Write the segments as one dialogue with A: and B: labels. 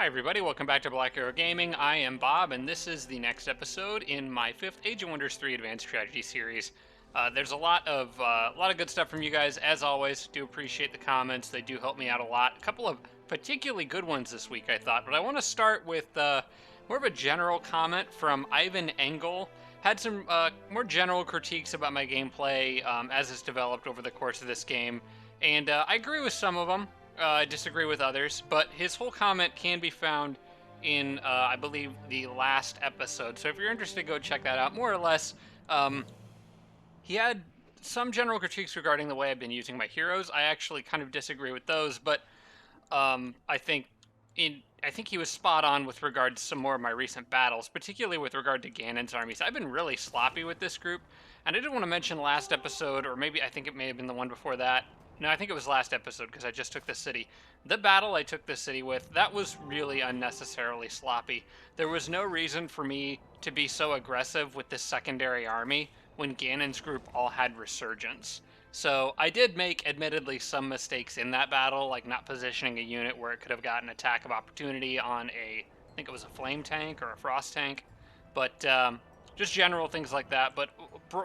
A: Hi everybody, welcome back to Black Arrow Gaming. I am Bob, and this is the next episode in my 5th Age of Wonders 3 Advanced Strategy series. There's a lot of good stuff from you guys, as always. Do appreciate the comments, they do help me out a lot. A couple of particularly good ones this week, I thought, but I want to start with more of a general comment from Ivan Engel. Had some more general critiques about my gameplay as it's developed over the course of this game, and I agree with some of them. I disagree with others, but his whole comment can be found in, I believe, the last episode. So if you're interested, go check that out. More or less, he had some general critiques regarding the way I've been using my heroes. I actually kind of disagree with those, but I think he was spot on with regard to some more of my recent battles, particularly with regard to Ganon's armies. I've been really sloppy with this group, and I did want to mention last episode, or maybe I think it may have been the one before that. No, I think it was last episode because I just took the city. The battle I took the city with, that was really unnecessarily sloppy. There was no reason for me to be so aggressive with this secondary army when Ganon's group all had resurgence. So I did make, admittedly, some mistakes in that battle, like not positioning a unit where it could have gotten attack of opportunity on I think it was a flame tank or a frost tank. But just general things like that. But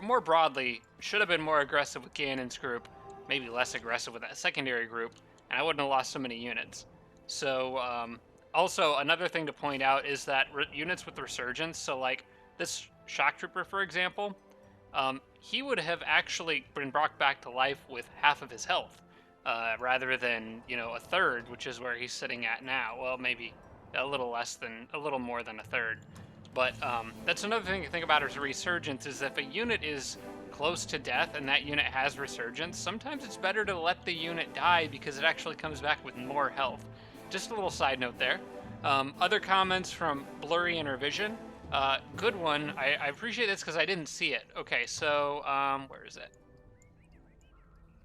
A: more broadly, should have been more aggressive with Ganon's group. Maybe less aggressive with that secondary group, and I wouldn't have lost so many units. So, also, another thing to point out is that units with resurgence, so like this shock trooper, for example, he would have actually been brought back to life with half of his health, rather than, a third, which is where he's sitting at now. Well, maybe a little more than a third. But that's another thing to think about as a resurgence, is if a unit is close to death and that unit has resurgence, sometimes it's better to let the unit die because it actually comes back with more health. Just a little side note there. Other comments from Blurry Intervision. Good one. I appreciate this because I didn't see it. Okay, so where is it?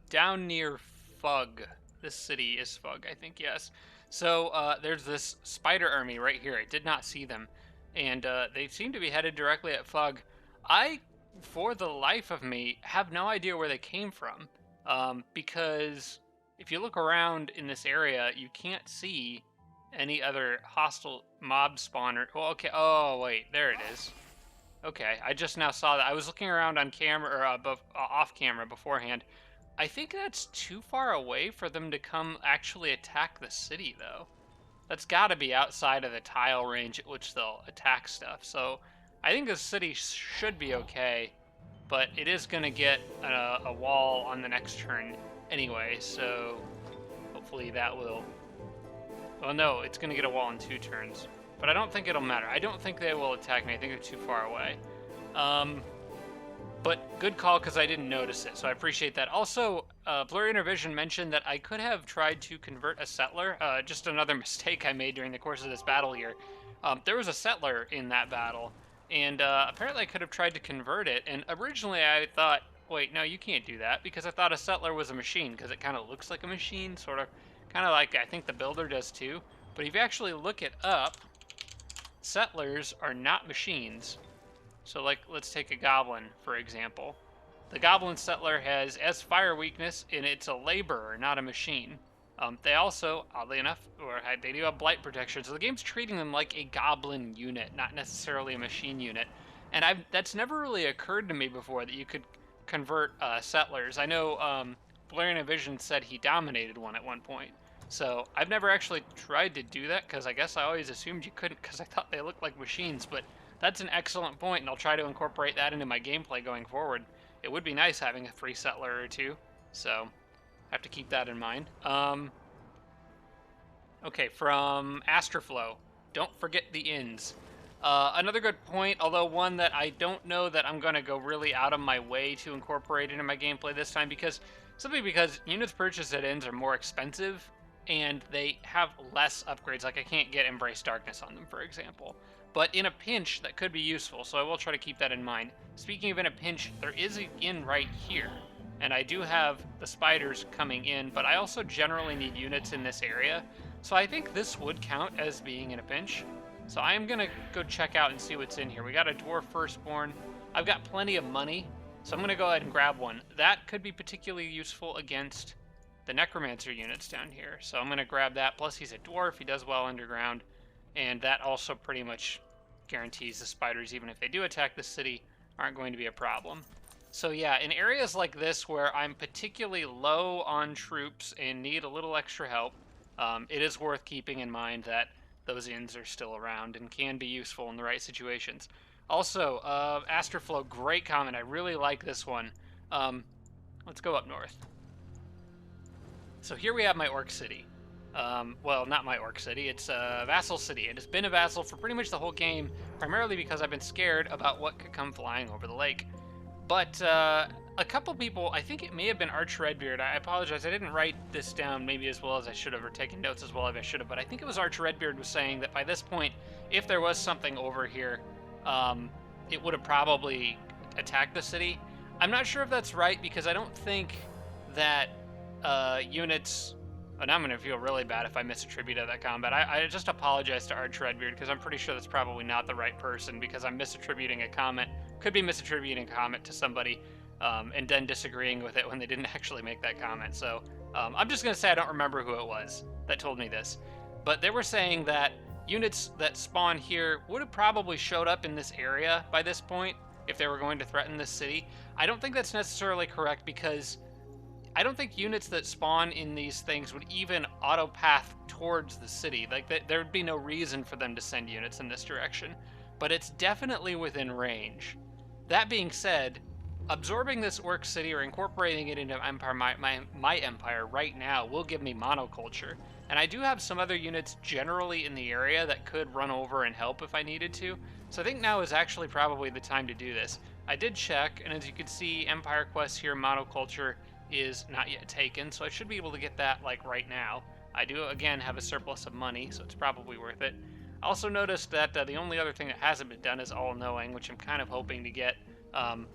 A: Down near Fug. This city is Fug, I think, yes. So there's this spider army right here. I did not see them. And they seem to be headed directly at Fug. I, for the life of me, have no idea where they came from, because if you look around in this area, you can't see any other hostile mob spawner. Well, okay. Oh, wait, there it is. Okay, I just now saw that. I was looking around on camera, or off camera beforehand. I think that's too far away for them to come actually attack the city, though. That's got to be outside of the tile range at which they'll attack stuff. So I think the city should be okay, but it is going to get a wall on the next turn anyway, so hopefully that will... Well, no, it's going to get a wall in 2 turns, but I don't think it'll matter. I don't think they will attack me. I think they're too far away. But good call, because I didn't notice it, so I appreciate that. Also, Blurry Intervision mentioned that I could have tried to convert a settler. Just another mistake I made during the course of this battle here. There was a settler in that battle, and apparently I could have tried to convert it. And originally I thought, wait, no, you can't do that, because I thought a settler was a machine, because it kind of looks like a machine, sort of, kind of like I think the builder does too. But if you actually look it up, settlers are not machines. So, like, let's take a goblin, for example. The goblin settler has S fire weakness, and it's a laborer, not a machine. They also, oddly enough, they do have blight protection, so the game's treating them like a goblin unit, not necessarily a machine unit. And that's never really occurred to me before, that you could convert settlers. I know Blurry Vision said he dominated one at one point. So I've never actually tried to do that, because I guess I always assumed you couldn't, because I thought they looked like machines, but that's an excellent point, and I'll try to incorporate that into my gameplay going forward. It would be nice having a free settler or two, so I have to keep that in mind. Okay, from Astroflow, don't forget the inns. Another good point, although one that I don't know that I'm going to go really out of my way to incorporate into my gameplay this time, simply because units purchased at inns are more expensive, and they have less upgrades. Like, I can't get Embrace Darkness on them, for example. But in a pinch, that could be useful, so I will try to keep that in mind. Speaking of in a pinch, there is an inn right here, and I do have the spiders coming in, but I also generally need units in this area, so I think this would count as being in a pinch. So I am going to go check out and see what's in here. We got a Dwarf Firstborn. I've got plenty of money, so I'm going to go ahead and grab one. That could be particularly useful against the Necromancer units down here, so I'm going to grab that. Plus, he's a Dwarf. He does well underground. and that also pretty much guarantees the spiders, even if they do attack the city, aren't going to be a problem. So yeah, in areas like this where I'm particularly low on troops and need a little extra help, it is worth keeping in mind that those inns are still around and can be useful in the right situations. Also, Astroflow, great comment. I really like this one. Let's go up north. So here we have my orc city. Well, not my orc city. It's a vassal city. It has been a vassal for pretty much the whole game, primarily because I've been scared about what could come flying over the lake. But a couple people, I think it may have been Arch Redbeard. I apologize. I didn't write this down maybe as well as I should have, or taken notes as well as I should have. But I think it was Arch Redbeard was saying that by this point, if there was something over here, it would have probably attacked the city. I'm not sure if that's right because I don't think that units. And I'm going to feel really bad if I misattributed that combat. I just apologize to Arch Redbeard because I'm pretty sure that's probably not the right person because I'm misattributing a comment. Could be misattributing a comment to somebody and then disagreeing with it when they didn't actually make that comment. So I'm just going to say I don't remember who it was that told me this. But they were saying that units that spawn here would have probably showed up in this area by this point if they were going to threaten this city. I don't think that's necessarily correct because I don't think units that spawn in these things would even auto path towards the city. Like, there would be no reason for them to send units in this direction. But it's definitely within range. That being said, absorbing this orc city or incorporating it into empire, my empire right now will give me monoculture. And I do have some other units generally in the area that could run over and help if I needed to. So I think now is actually probably the time to do this. I did check, and as you can see, Empire Quest here, monoculture, is not yet taken, so I should be able to get that like right now. I do again have a surplus of money, so it's probably worth it. I also noticed that the only other thing that hasn't been done is all-knowing, which I'm kind of hoping to get. And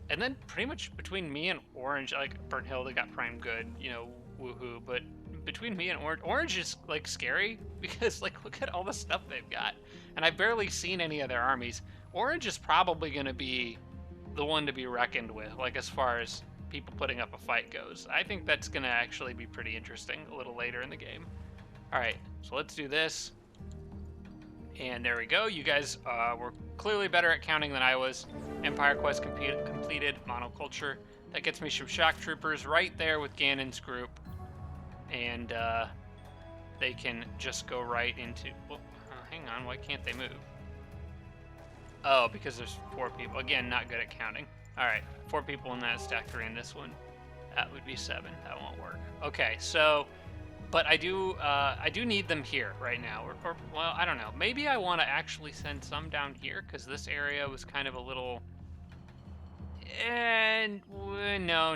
A: then pretty much between me and Orange, like Burnt Hill, they got prime good, you know, woohoo. But between me and Orange is like scary because like look at all the stuff they've got, and I've barely seen any of their armies. Orange is probably going to be the one to be reckoned with, like as far as people putting up a fight goes. I think that's going to actually be pretty interesting a little later in the game. All right, so let's do this. And there we go. You guys were clearly better at counting than I was. Empire Quest completed, monoculture. That gets me some shock troopers right there with Ganon's group. And they can just go right into... Well, hang on, why can't they move? Oh, because there's 4 people. Again, not good at counting. All right, 4 people in that stack, 3 in this one. That would be 7. That won't work. Okay, so, but I do need them here right now. Or well, I don't know. Maybe I want to actually send some down here because this area was kind of a little. And no.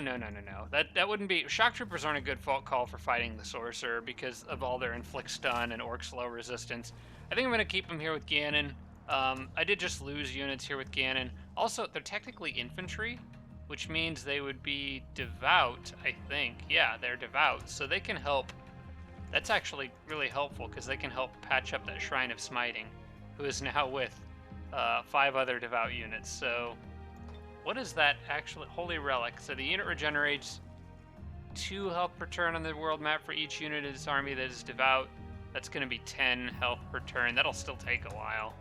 A: That wouldn't be. Shock troopers aren't a good call for fighting the Sorcerer because of all their inflict stun and orc slow resistance. I think I'm gonna keep them here with Ganon. I did just lose units here with Ganon. Also, they're technically infantry, which means they would be devout, I think. Yeah, they're devout, so they can help. That's actually really helpful because they can help patch up that Shrine of Smiting, who is now with 5 other devout units. So, what is that actually? Holy Relic. So the unit regenerates 2 health per turn on the world map for each unit of this army that is devout. That's going to be 10 health per turn. That'll still take a while.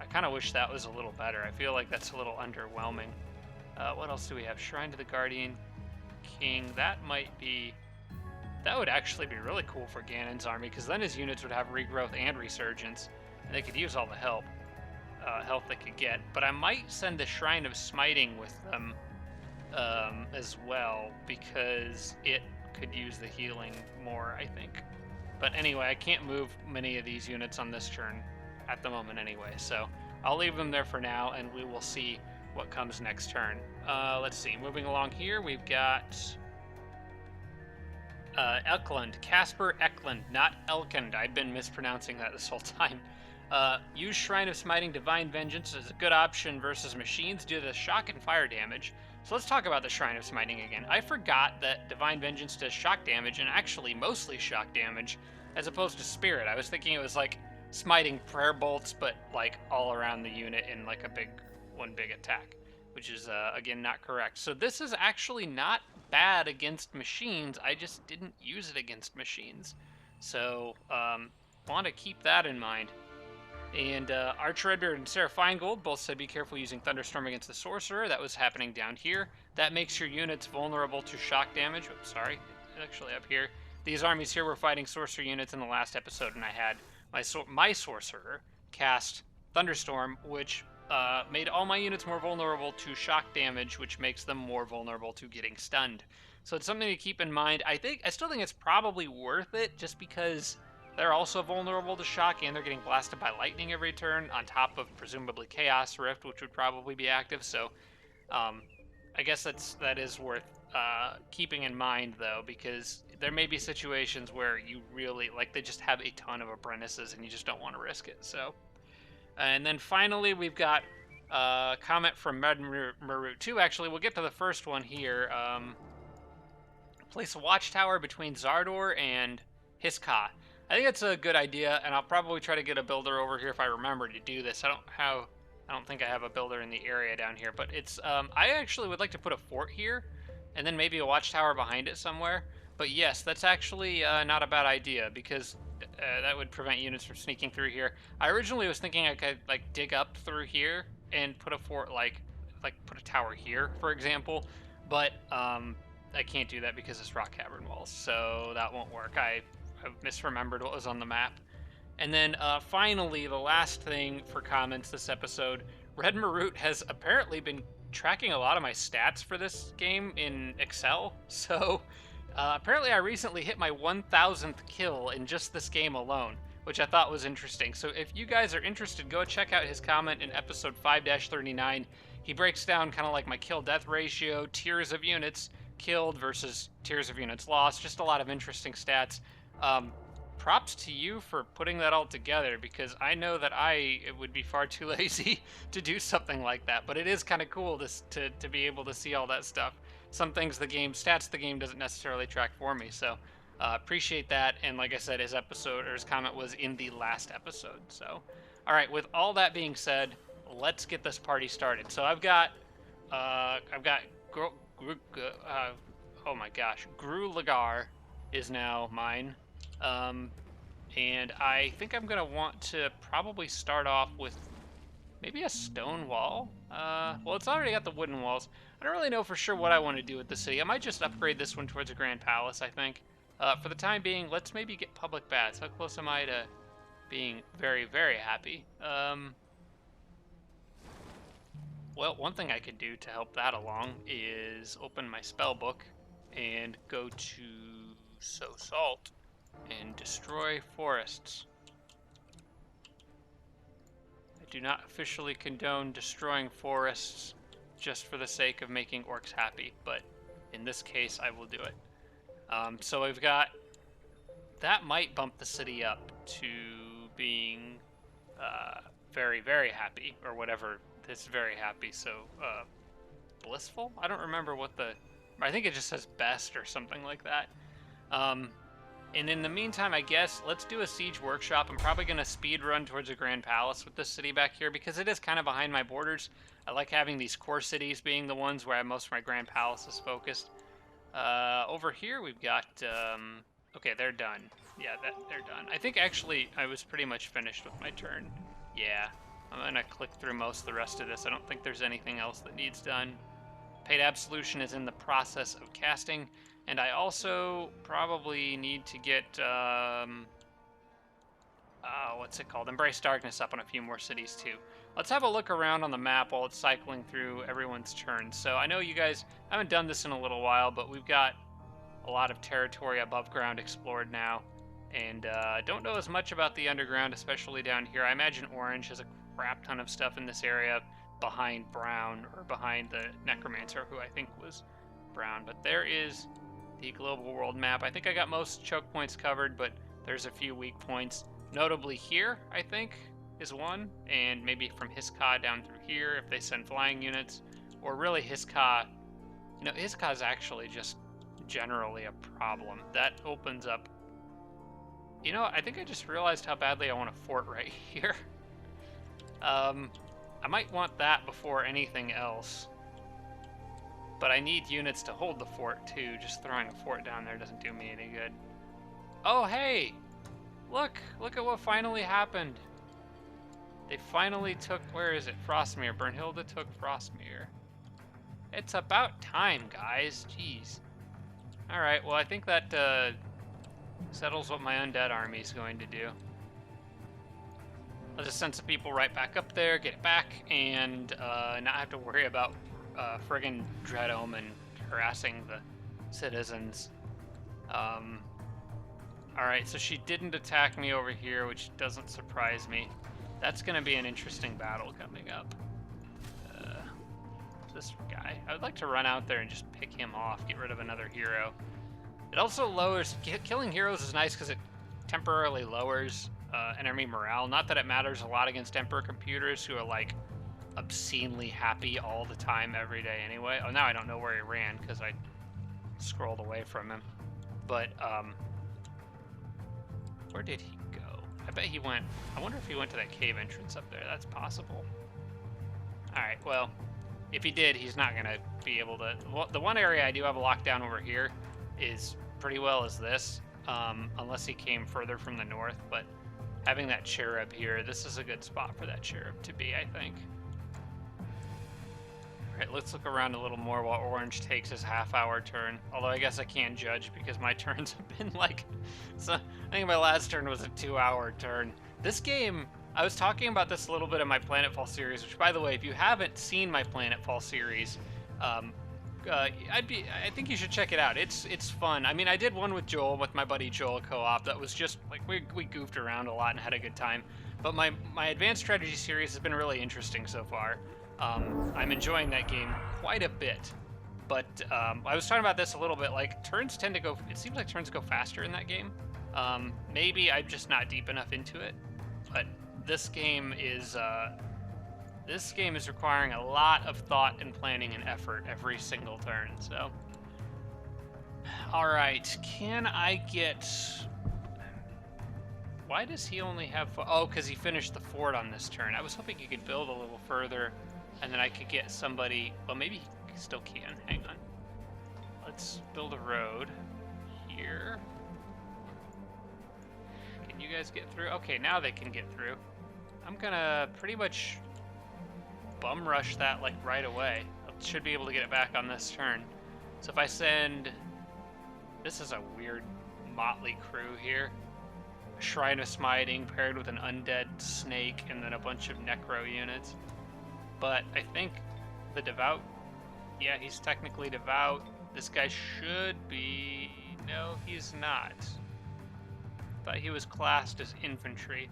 A: I kind of wish that was a little better. I feel like that's a little underwhelming. What else do we have? Shrine to the Guardian King. That might be... That would actually be really cool for Ganon's army, because then his units would have regrowth and resurgence, and they could use all the health they could get. But I might send the Shrine of Smiting with them as well, because it could use the healing more, I think. But anyway, I can't move many of these units on this turn at the moment anyway, so I'll leave them there for now, and we will see what comes next turn. Let's see, moving along here, we've got Elkland, Casper Eklund, not Elkund. I've been mispronouncing that this whole time. Use Shrine of Smiting Divine Vengeance as a good option versus machines due to the shock and fire damage. So let's talk about the Shrine of Smiting again. I forgot that Divine Vengeance does shock damage, and actually mostly shock damage, as opposed to Spirit. I was thinking it was like smiting prayer bolts, but like all around the unit in like one big attack, which is again not correct. So this is actually not bad against machines. I just didn't use it against machines. So want to keep that in mind. And Archer Redbeard and Sarah Feingold both said be careful using Thunderstorm against the Sorcerer. That was happening down here. That makes your units vulnerable to shock damage. Oops, sorry, actually up here. These armies here were fighting Sorcerer units in the last episode, and I had my Sorcerer cast Thunderstorm, which made all my units more vulnerable to shock damage, which makes them more vulnerable to getting stunned. So it's something to keep in mind. I still think it's probably worth it, just because they're also vulnerable to shock, and they're getting blasted by lightning every turn, on top of presumably Chaos Rift, which would probably be active. So I guess that is worth keeping in mind, though, because there may be situations where you really, like, they just have a ton of apprentices, and you just don't want to risk it. So, and then finally, we've got a comment from Marut 2. Actually, we'll get to the first one here. Place a watchtower between Zardor and Hiska. I think that's a good idea, and I'll probably try to get a builder over here if I remember to do this. I don't think I have a builder in the area down here, but it's I actually would like to put a fort here, and then maybe a watchtower behind it somewhere. But yes, that's actually not a bad idea, because that would prevent units from sneaking through here. I originally was thinking I could like dig up through here and put a fort, like put a tower here, for example, but I can't do that because it's rock cavern walls, so that won't work. I misremembered what was on the map. And then finally, the last thing for comments this episode, Red Marut has apparently been tracking a lot of my stats for this game in Excel. So apparently I recently hit my 1000th kill in just this game alone, which I thought was interesting. So if you guys are interested, go check out his comment in episode 5-39. He breaks down kind of like my kill-death ratio, tiers of units killed versus tiers of units lost, just a lot of interesting stats. Props to you for putting that all together, because I know that it would be far too lazy to do something like that, but it is kind of cool to be able to see all that stuff. Some things stats the game doesn't necessarily track for me, so appreciate that. And like I said, his comment was in the last episode. So all right, with all that being said, let's get this party started. So I've got oh my gosh, Gru Lagar is now mine. And I think I'm going to want to probably start off with maybe a stone wall. Well, it's already got the wooden walls. I don't really know for sure what I want to do with the city. I might just upgrade this one towards a grand palace, I think. For the time being, let's maybe get public baths. How close am I to being very, very happy? Well, one thing I could do to help that along is open my spell book and go to Salt and destroy forests. I do not officially condone destroying forests just for the sake of making orcs happy, but in this case I will do it. So we've got, that might bump the city up to being very, very happy, or whatever this very happy, so blissful? I don't remember what I think it just says best or something like that. And in the meantime, I guess, let's do a siege workshop. I'm probably going to speed run towards a grand palace with this city back here, because it is kind of behind my borders. I like having these core cities being the ones where most of my grand palace is focused. Over here, we've got, okay, they're done. Yeah, they're done. I think, actually, I was pretty much finished with my turn. Yeah, I'm going to click through most of the rest of this. I don't think there's anything else that needs done. Paid Absolution is in the process of casting. And I also probably need to get, what's it called? Embrace Darkness up on a few more cities, too. Let's have a look around on the map while it's cycling through everyone's turns. So I know you guys haven't done this in a little while, but we've got a lot of territory above ground explored now. And don't know as much about the underground, especially down here. I imagine Orange has a crap ton of stuff in this area behind Brown, or behind the Necromancer, who I think was Brown. But there is the global world map. I think I got most choke points covered, but there's a few weak points. Notably here, I think, is one, and maybe from Hiska down through here if they send flying units, or really Hiska. You know, Hiska is actually just generally a problem. That opens up. You know, I think I just realized how badly I want a fort right here. I might want that before anything else. But I need units to hold the fort, too. Just throwing a fort down there doesn't do me any good. Oh, hey! Look at what finally happened. They finally took, where is it? Frostmere. Bernhilda took Frostmere. It's about time, guys. Jeez. Alright, well, I think that settles what my undead army is going to do. I'll just send some people right back up there, get it back, and not have to worry about friggin' Dread Omen harassing the citizens. Alright, so she didn't attack me over here, which doesn't surprise me. That's going to be an interesting battle coming up. This guy. I would like to run out there and just pick him off, get rid of another hero. It also lowers... Killing heroes is nice because it temporarily lowers enemy morale. Not that it matters a lot against Emperor computers who are, like, obscenely happy all the time, every day anyway. Oh, now I don't know where he ran because I scrolled away from him. But, where did he go? I bet he went... I wonder if he went to that cave entrance up there. That's possible. Alright, well... If he did, he's not going to be able to... Well, the one area I do have a lockdown over here is pretty well as this, unless he came further from the north, but having that cherub here, this is a good spot for that cherub to be, I think. Alright, let's look around a little more while Orange takes his half-hour turn. Although I guess I can't judge because my turns have been like... So, I think my last turn was a 2-hour turn. This game... I was talking about this a little bit in my Planetfall series, which, by the way, if you haven't seen my Planetfall series, I think you should check it out. It's fun. I mean, I did one with Joel, with my buddy Joel co-op. That was just like we goofed around a lot and had a good time. But my advanced strategy series has been really interesting so far. I'm enjoying that game quite a bit. But I was talking about this a little bit. Like, turns tend to go. It seems like turns go faster in that game. Maybe I'm just not deep enough into it, but. This game is requiring a lot of thought and planning and effort every single turn. So, all right, can I get? Why does he only have? Oh, because he finished the fort on this turn. I was hoping he could build a little further, and then I could get somebody. Well, maybe he still can. Hang on. Let's build a road here. Can you guys get through? Okay, now they can get through. I'm gonna pretty much bum rush that like right away. I should be able to get it back on this turn. So if I send... This is a weird motley crew here. A Shrine of Smiting paired with an undead snake and then a bunch of necro units. But I think the devout... Yeah, he's technically devout. This guy should be... No, he's not. Thought he was classed as infantry.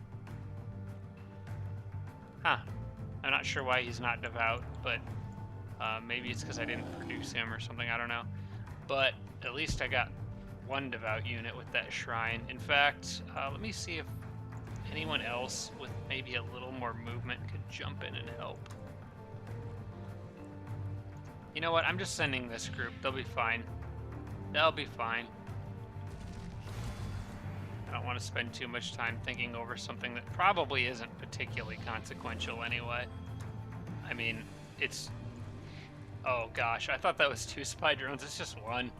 A: Huh. I'm not sure why he's not devout, but maybe it's because I didn't produce him or something, I don't know. But at least I got one devout unit with that shrine. In fact, let me see if anyone else with maybe a little more movement could jump in and help. You know what? I'm just sending this group. They'll be fine. They'll be fine. I don't want to spend too much time thinking over something that probably isn't particularly consequential anyway. I mean, it's... Oh gosh, I thought that was 2 spy drones. It's just 1.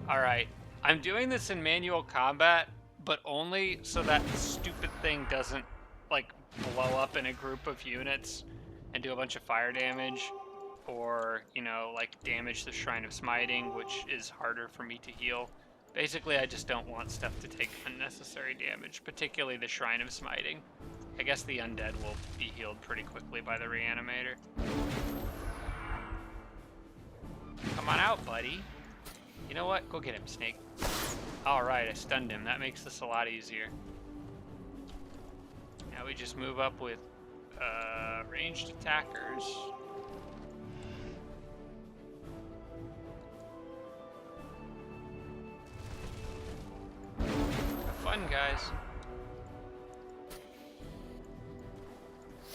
A: Alright, I'm doing this in manual combat, but only so that stupid thing doesn't, like, blow up in a group of units and do a bunch of fire damage, or, you know, like, damage the Shrine of Smiting, which is harder for me to heal. Basically, I just don't want stuff to take unnecessary damage, particularly the Shrine of Smiting. I guess the undead will be healed pretty quickly by the reanimator. Come on out, buddy. You know what? Go get him, Snake. Alright, I stunned him. That makes this a lot easier. Now we just move up with ranged attackers. Have fun, guys.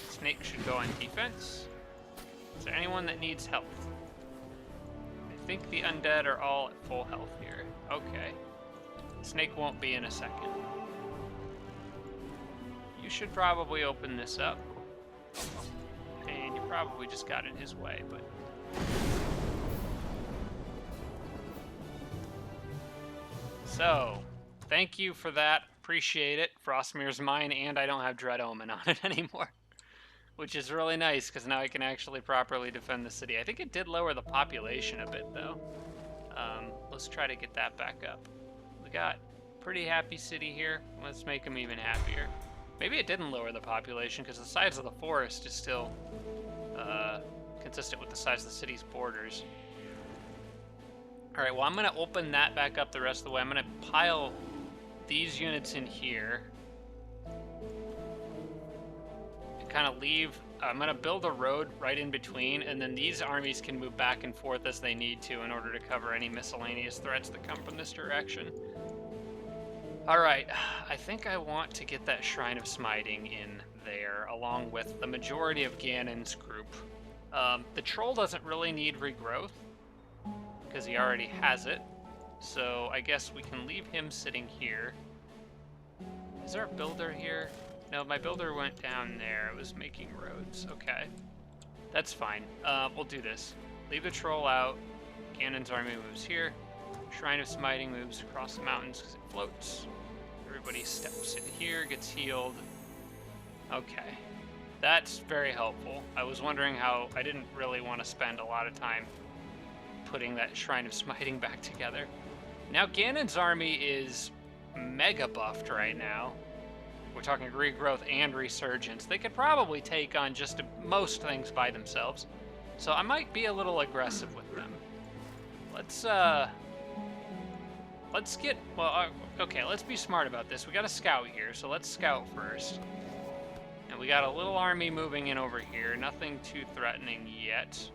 A: Snake should go on defense. Is there anyone that needs help? I think the undead are all at full health here. Okay. Snake won't be in a second. You should probably open this up. And you probably just got in his way, but... So, thank you for that appreciate it. Frostmir's mine, and I don't have Dread Omen on it anymore. Which is really nice, because now I can actually properly defend the city. I think it did lower the population a bit, though. Let's try to get that back up. We got a pretty happy city here. Let's make them even happier. Maybe it didn't lower the population, because the size of the forest is still consistent with the size of the city's borders. Alright, well, I'm going to open that back up the rest of the way. I'm going to pile these units in here. Kind of leave. I'm going to build a road right in between, and then these armies can move back and forth as they need to in order to cover any miscellaneous threats that come from this direction. Alright, I think I want to get that Shrine of Smiting in there, along with the majority of Ganon's group. The Troll doesn't really need regrowth, because he already has it, so I guess we can leave him sitting here. Is there a builder here? No, my builder went down there. It was making roads. Okay. That's fine. We'll do this. Leave the Troll out. Ganon's army moves here. Shrine of Smiting moves across the mountains because it floats. Everybody steps in here, gets healed. Okay. That's very helpful. I was wondering how I didn't really want to spend a lot of time putting that Shrine of Smiting back together. Now Ganon's army is mega buffed right now. We're talking regrowth and resurgence. They could probably take on just most things by themselves. So I might be a little aggressive with them. Let's get, well, okay, let's be smart about this. We got a scout here, so let's scout first. And we got a little army moving in over here. Nothing too threatening yet.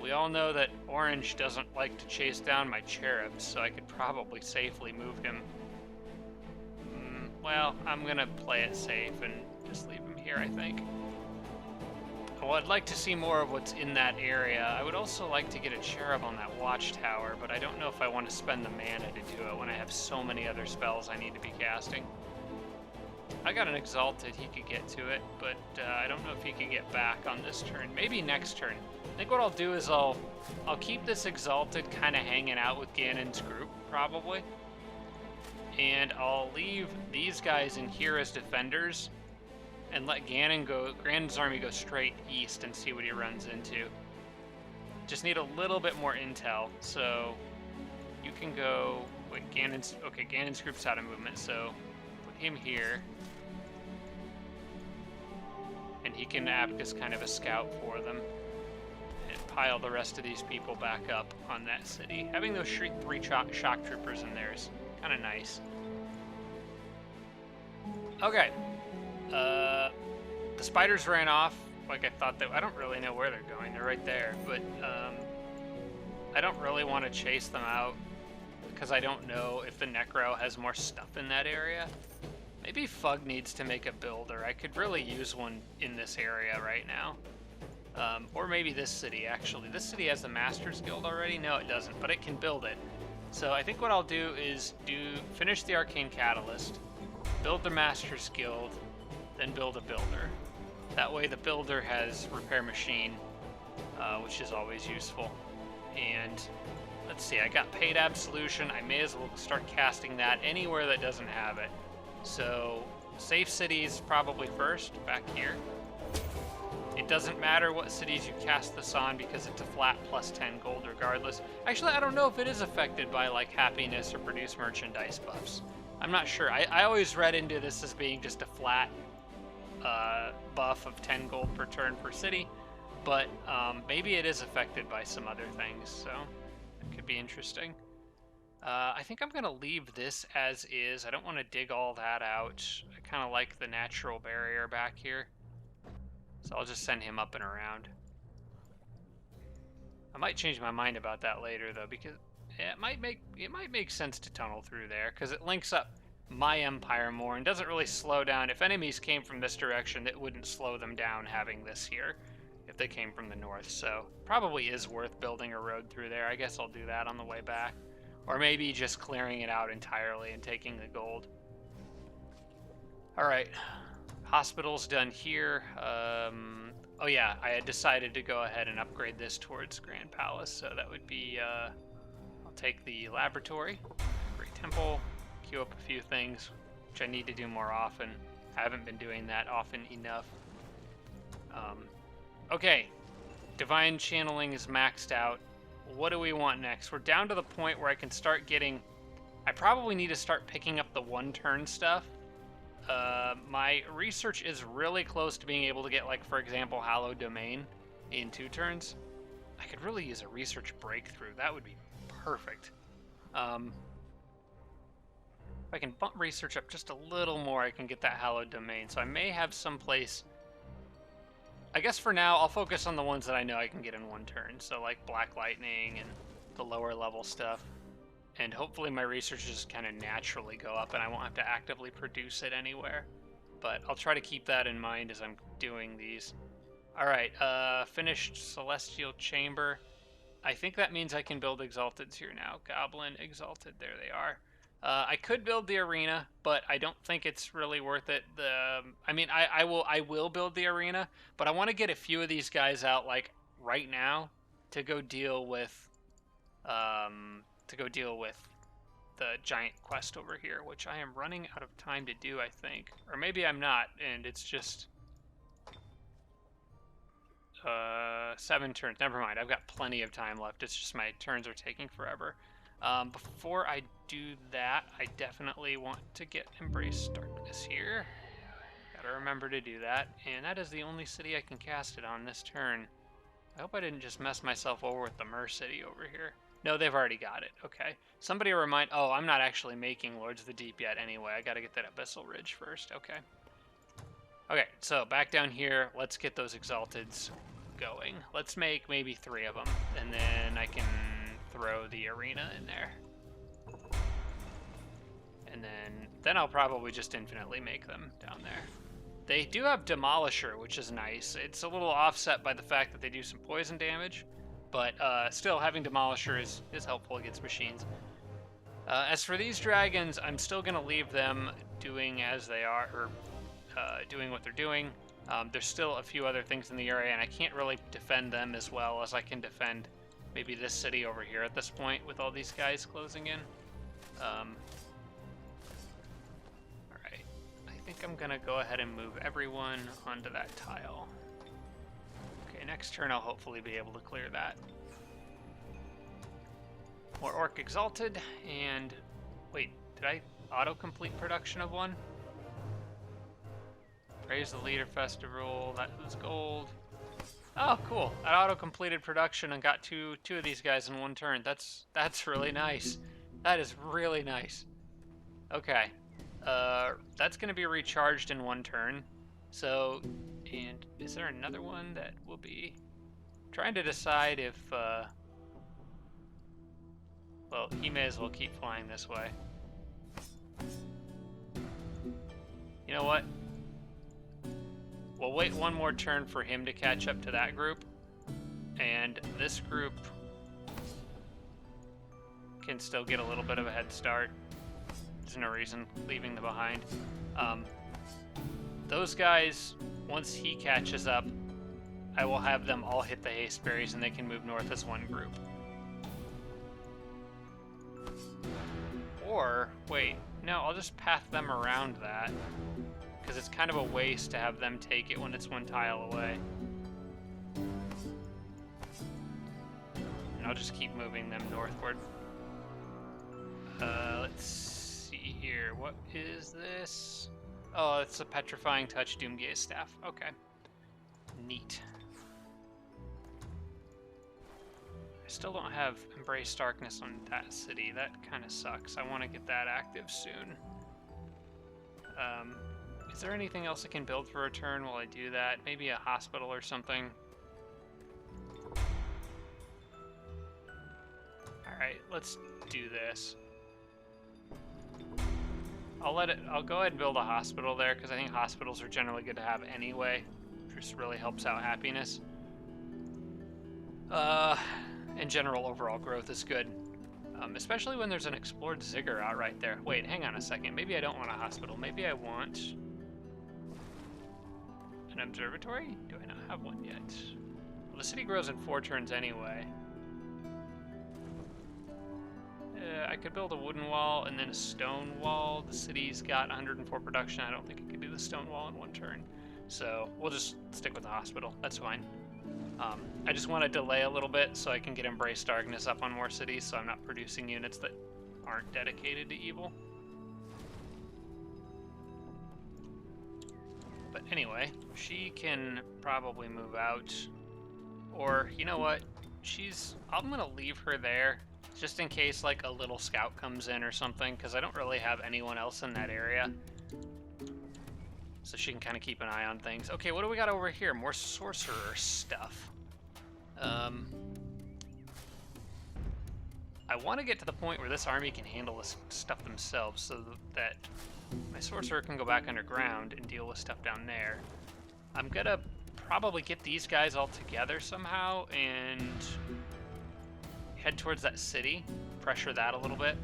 A: We all know that Orange doesn't like to chase down my cherubs, so I could probably safely move him. Well, I'm gonna play it safe and just leave him here, I think. Well, I'd like to see more of what's in that area. I would also like to get a cherub on that watchtower, but I don't know if I want to spend the mana to do it when I have so many other spells I need to be casting. I got an Exalted, he could get to it, but I don't know if he could get back on this turn. Maybe next turn. I think what I'll do is I'll keep this Exalted kind of hanging out with Ganon's group, probably. And I'll leave these guys in here as defenders and let Ganon's army go straight east and see what he runs into. Just need a little bit more intel, so you can go, wait, Ganon's group's out of movement, so put him here. And he can act as kind of a scout for them and pile the rest of these people back up on that city. Having those three shock troopers in there is kind of nice. Okay. The spiders ran off like I thought I don't really know where they're going. They're right there, but I don't really want to chase them out because I don't know if the Necro has more stuff in that area. Maybe Fug needs to make a builder. I could really use one in this area right now. Or maybe this city, actually. This city has the Master's Guild already? No, it doesn't, but it can build it. So I think what I'll do is finish the Arcane Catalyst, build the Master's Guild, then build a builder. That way the builder has Repair Machine, which is always useful. And let's see, I got Paid Absolution. I may as well start casting that anywhere that doesn't have it. So safe cities probably first, back here. It doesn't matter what cities you cast this on because it's a flat plus 10 gold regardless. Actually, I don't know if it is affected by like happiness or produce merchandise buffs. I'm not sure. I always read into this as being just a flat buff of 10 gold per turn per city, but maybe it is affected by some other things, so it could be interesting. I think I'm going to leave this as is. I don't want to dig all that out. I kind of like the natural barrier back here. So I'll just send him up and around. I might change my mind about that later though, because it might make sense to tunnel through there, because it links up my empire more and doesn't really slow down. If enemies came from this direction, it wouldn't slow them down having this here if they came from the north. So probably is worth building a road through there. I guess I'll do that on the way back. Or maybe just clearing it out entirely and taking the gold. Alright. Hospital's done here. Oh yeah, I had decided to go ahead and upgrade this towards Grand Palace, so that would be, I'll take the laboratory, Great Temple, queue up a few things. which I need to do more often. I haven't been doing that often enough. Okay, Divine Channeling is maxed out. What do we want next? We're down to the point where I can start getting... I probably need to start picking up the one-turn stuff. My research is really close to being able to get, like, for example, Hallowed Domain in 2 turns. I could really use a research breakthrough. That would be perfect. If I can bump research up just a little more, I can get that Hallowed Domain. So I may have some place... I guess for now, I'll focus on the ones that I know I can get in 1 turn. So like Black Lightning and the lower level stuff. And hopefully my research just kind of naturally go up and I won't have to actively produce it anywhere. But I'll try to keep that in mind as I'm doing these. Alright, finished Celestial Chamber. I think that means I can build Exalteds here now. Goblin, Exalted, there they are. I could build the arena, but I don't think it's really worth it. I mean, I will build the arena, but I want to get a few of these guys out like right now to go deal with the giant quest over here, which I am running out of time to do, I think, or maybe I'm not, and it's just 7 turns. Never mind. I've got plenty of time left. It's just my turns are taking forever. Before I do that, I definitely want to get Embrace Darkness here. Gotta remember to do that. And that is the only city I can cast it on this turn. I hope I didn't just mess myself over with the Mer City over here. No, they've already got it. Okay. Somebody remind... Oh, I'm not actually making Lords of the Deep yet anyway. I gotta get that Abyssal Ridge first. Okay. Okay, so back down here, let's get those Exalteds going. Let's make maybe 3 of them, and then I can throw the arena in there. And then I'll probably just infinitely make them down there. They do have Demolisher, which is nice. It's a little offset by the fact that they do some poison damage, but still having Demolisher is helpful against machines. As for these dragons, I'm still going to leave them doing as they are, or doing what they're doing. There's still a few other things in the area, and I can't really defend them as well as I can defend maybe this city over here at this point with all these guys closing in. Alright. I think I'm going to go ahead and move everyone onto that tile. Okay, next turn I'll hopefully be able to clear that. More Orc Exalted, and... Wait, did I auto-complete production of one? Praise the Leader Festival, that was gold. Oh, cool. I auto-completed production and got two of these guys in 1 turn. That's really nice. That is really nice. Okay. That's going to be recharged in 1 turn. So, and is there another one that will be... Trying to decide if... Well, he may as well keep flying this way. You know what? We'll wait 1 more turn for him to catch up to that group. And this group can still get a little bit of a head start. There's no reason leaving them behind. Those guys, once he catches up, I will have them all hit the haste berries and they can move north as 1 group. Or, wait, no, I'll just path them around that. Because it's kind of a waste to have them take it when it's 1 tile away. And I'll just keep moving them northward. Let's see here. What is this? Oh, it's a Petrifying Touch Doomgaze Staff. Okay. Neat. I still don't have Embrace Darkness on that city. That kind of sucks. I want to get that active soon. Is there anything else I can build for a turn while I do that? Maybe a hospital or something? Alright, let's do this. I'll go ahead and build a hospital there, because I think hospitals are generally good to have anyway. Just really helps out happiness. In general, overall growth is good. Especially when there's an explored Ziggurat out right there. Wait, hang on a second. Maybe I don't want a hospital. Maybe I want... an observatory? Do I not have one yet? Well, the city grows in 4 turns anyway. I could build a wooden wall and then a stone wall. The city's got 104 production. I don't think I could do the stone wall in one turn. So we'll just stick with the hospital. That's fine. I just want to delay a little bit so I can get Embrace Darkness up on more cities so I'm not producing units that aren't dedicated to evil. But anyway, she can probably move out. Or, you know what? I'm going to leave her there just in case like a little scout comes in or something, because I don't really have anyone else in that area. So she can kind of keep an eye on things. Okay, what do we got over here? More sorcerer stuff. I want to get to the point where this army can handle this stuff themselves so that my sorcerer can go back underground and deal with stuff down there. I'm gonna probably get these guys all together somehow and head towards that city, pressure that a little bit.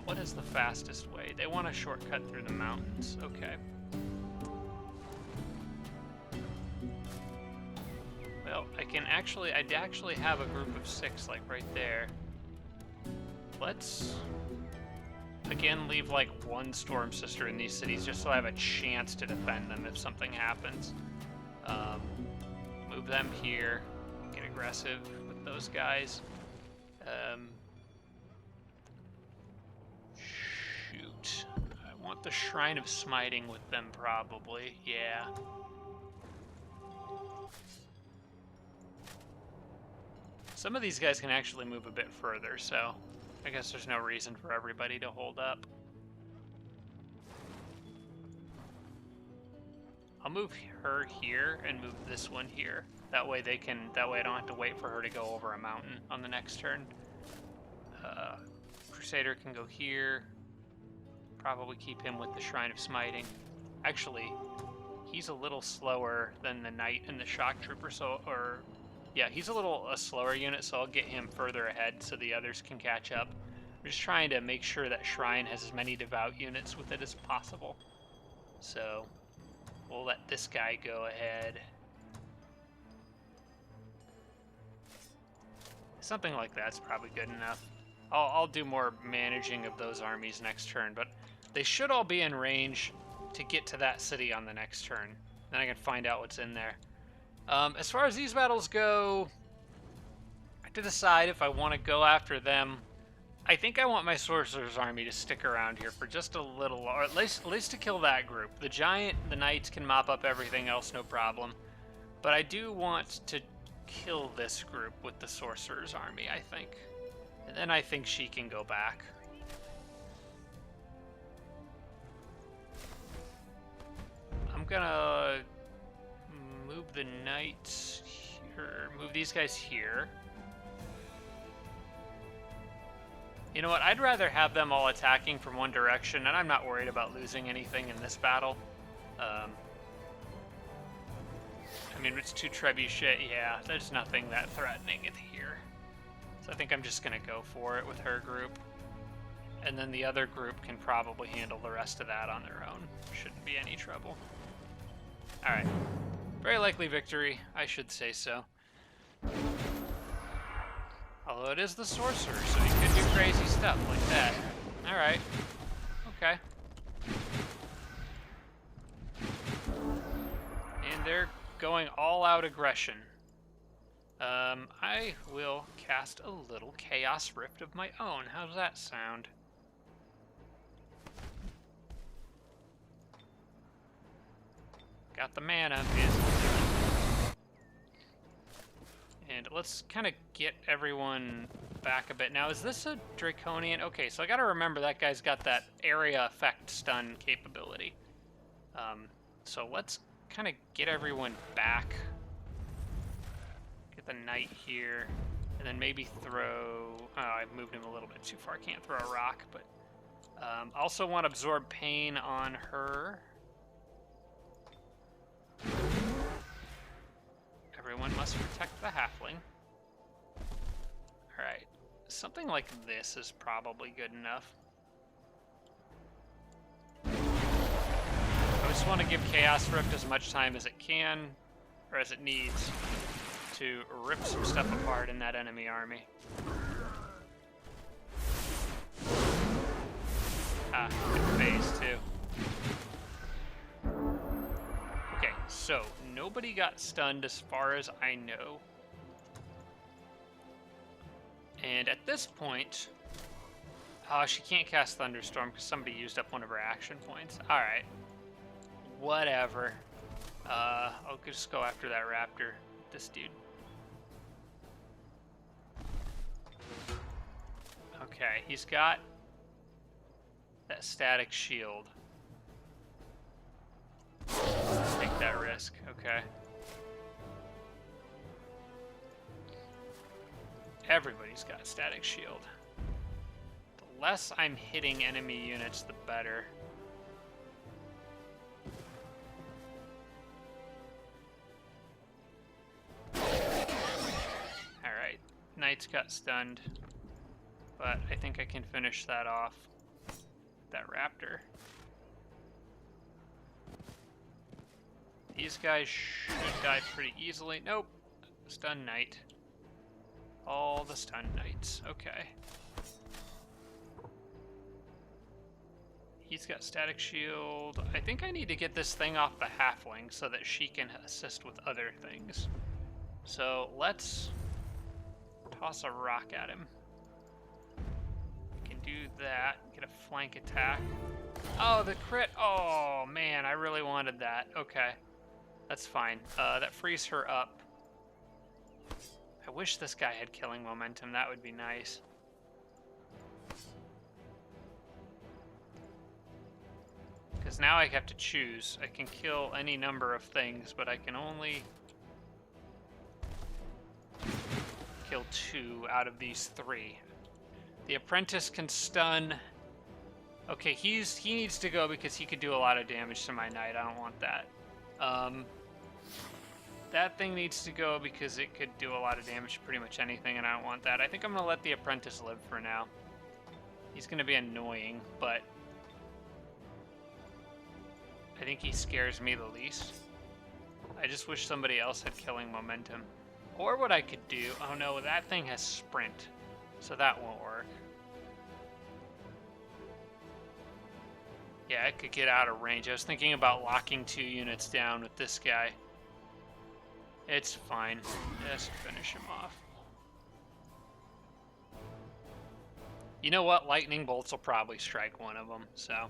A: What is the fastest way? They want a shortcut through the mountains. Okay. Well, I'd actually have a group of 6 like right there. Let's again leave like one Storm Sister in these cities just so I have a chance to defend them if something happens. Move them here, get aggressive with those guys. Shoot. I want the Shrine of Smiting with them probably, yeah. Some of these guys can actually move a bit further, so I guess there's no reason for everybody to hold up. I'll move her here and move this one here. That way I don't have to wait for her to go over a mountain on the next turn. Crusader can go here. Probably keep him with the Shrine of Smiting. Actually, he's a little slower than the Knight and the Shock Trooper, yeah, he's a slower unit, so I'll get him further ahead so the others can catch up. I'm just trying to make sure that Shrine has as many devout units with it as possible. So we'll let this guy go ahead. Something like that's probably good enough. I'll do more managing of those armies next turn, but they should all be in range to get to that city on the next turn. Then I can find out what's in there. As far as these battles go, I have to decide if I want to go after them. I think I want my Sorcerer's army to stick around here for just a little, or at least to kill that group. The Giant, the Knights can mop up everything else, no problem. But I do want to kill this group with the Sorcerer's army, I think. And then I think she can go back. I'm gonna move the Knights here, move these guys here. You know what, I'd rather have them all attacking from one direction, and I'm not worried about losing anything in this battle. I mean, it's 2 trebuchet, yeah, there's nothing that threatening in here. So I think I'm just gonna go for it with her group. And then the other group can probably handle the rest of that on their own. Shouldn't be any trouble. Alright. Very likely victory, I should say so. Although it is the Sorcerer, so he could do crazy stuff like that. Alright. Okay. And they're going all-out aggression. I will cast a little Chaos Rift of my own. How's that sound? Got the mana. And let's kind of get everyone back a bit. Now, is this a Draconian? Okay, so I gotta remember that guy's got that area effect stun capability. So let's kind of get everyone back. Get the Knight here. And then maybe throw... Oh, I moved him a little bit too far. Can't throw a rock, but... also want to absorb pain on her. Everyone must protect the halfling. Alright. Something like this is probably good enough. I just want to give Chaos Rift as much time as it can, or as it needs, to rip some stuff apart in that enemy army. Ah, good phase too. Okay, so nobody got stunned as far as I know. And at this point, oh, she can't cast Thunderstorm because somebody used up one of her action points. Alright. Whatever. I'll just go after that raptor. This dude. Okay, he's got that static shield. Take that risk, okay. Everybody's got static shield. The less I'm hitting enemy units, the better. Alright, Knight's got stunned, but I think I can finish that off. That raptor. These guys should die pretty easily. Nope. Stun Knight. All the stun Knights. Okay. He's got static shield. I think I need to get this thing off the halfling so that she can assist with other things. So let's toss a rock at him. I can do that. Get a flank attack. Oh, the crit. Oh, man, I really wanted that. Okay. That's fine. That frees her up. I wish this guy had killing momentum. That would be nice. Because now I have to choose. I can kill any number of things, but I can only kill 2 out of these 3. The apprentice can stun. Okay, he needs to go because he could do a lot of damage to my knight. I don't want that. That thing needs to go because it could do a lot of damage to pretty much anything, and I don't want that. I think I'm going to let the apprentice live for now. He's going to be annoying, but I think he scares me the least. I just wish somebody else had killing momentum. Or what I could do... Oh no, that thing has sprint, so that won't work. Yeah, it could get out of range. I was thinking about locking 2 units down with this guy. It's fine. Just finish him off. You know what? Lightning bolts will probably strike one of them, so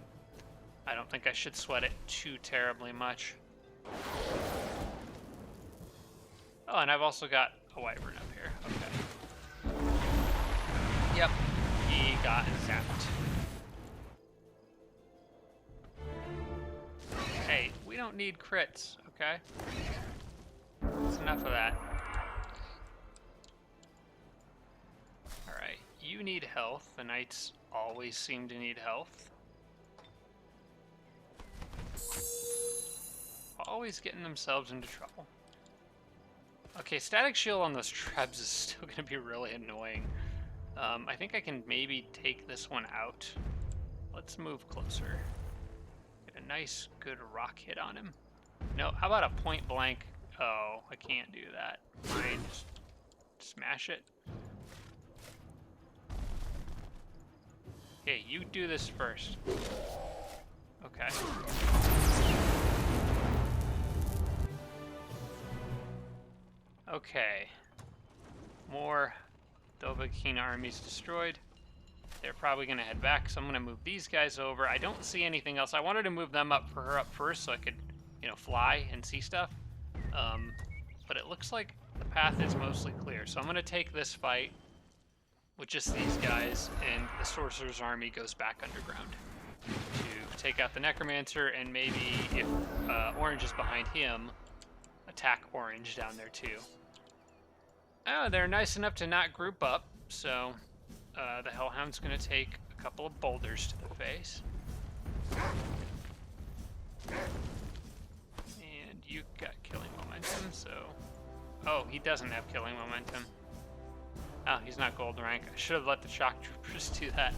A: I don't think I should sweat it too terribly much. Oh, and I've also got a wyvern up here. Okay. Yep, he got zapped. Hey, we don't need crits, okay? That's enough of that. Alright, you need health. The knights always seem to need health. Always getting themselves into trouble. Okay, static shield on those trebs is still going to be really annoying. I think I can maybe take this one out. Let's move closer. Get a nice, good rock hit on him. No, how about a point blank? Oh, I can't do that. Fine, just smash it. Okay, you do this first. Okay. Okay. More Dovahkiin armies destroyed. They're probably going to head back, so I'm going to move these guys over. I don't see anything else. I wanted to move them up for her up first so I could, you know, fly and see stuff. But it looks like the path is mostly clear. So I'm going to take this fight with just these guys, and the Sorcerer's army goes back underground to take out the Necromancer, and maybe if Orange is behind him, attack Orange down there too. Oh, they're nice enough to not group up, so the Hellhound's going to take a couple of boulders to the face. And you got killing momentum, so... Oh, he doesn't have killing momentum. Oh, he's not gold rank. I should have let the shock troopers do that.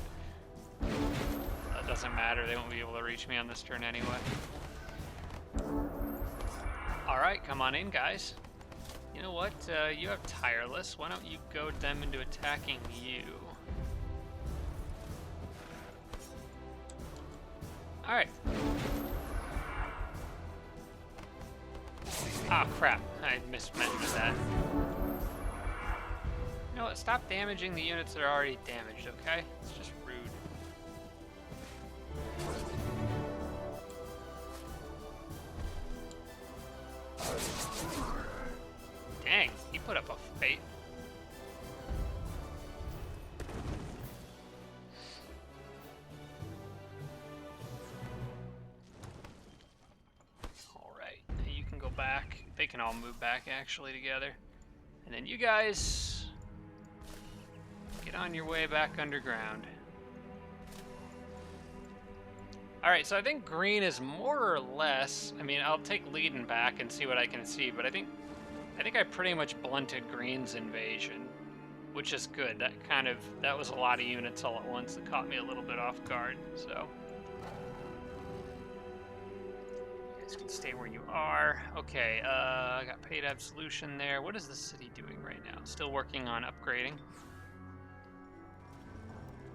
A: That doesn't matter. They won't be able to reach me on this turn anyway. Alright, come on in, guys. You know what? You have Tireless. Why don't you goad them into attacking you? Alright. Ah, crap. I mismeasured that. You know what? Stop damaging the units that are already damaged, okay? It's just rude. Dang, he put up a fight. Alright, you can go back. They can all move back, actually, together. And then you guys get on your way back underground. Alright, so I think green is more or less... I mean, I'll take leading back and see what I can see, but I think I pretty much blunted green's invasion, which is good. That was a lot of units all at once that caught me a little bit off guard, so... You guys can stay where you are. Okay, I got paid absolution there. What is the city doing right now? Still working on upgrading.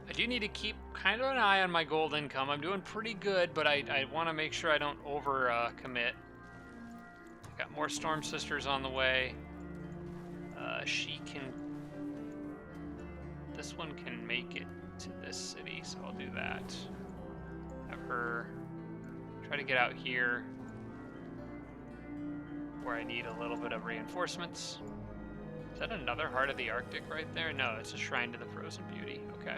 A: I do need to keep kind of an eye on my gold income. I'm doing pretty good, but I want to make sure I don't over-commit. Got more Storm Sisters on the way. She can... This one can make it to this city, so I'll do that. Have her try to get out here where I need a little bit of reinforcements. Is that another Heart of the Arctic right there? No, it's a Shrine to the Frozen Beauty. Okay.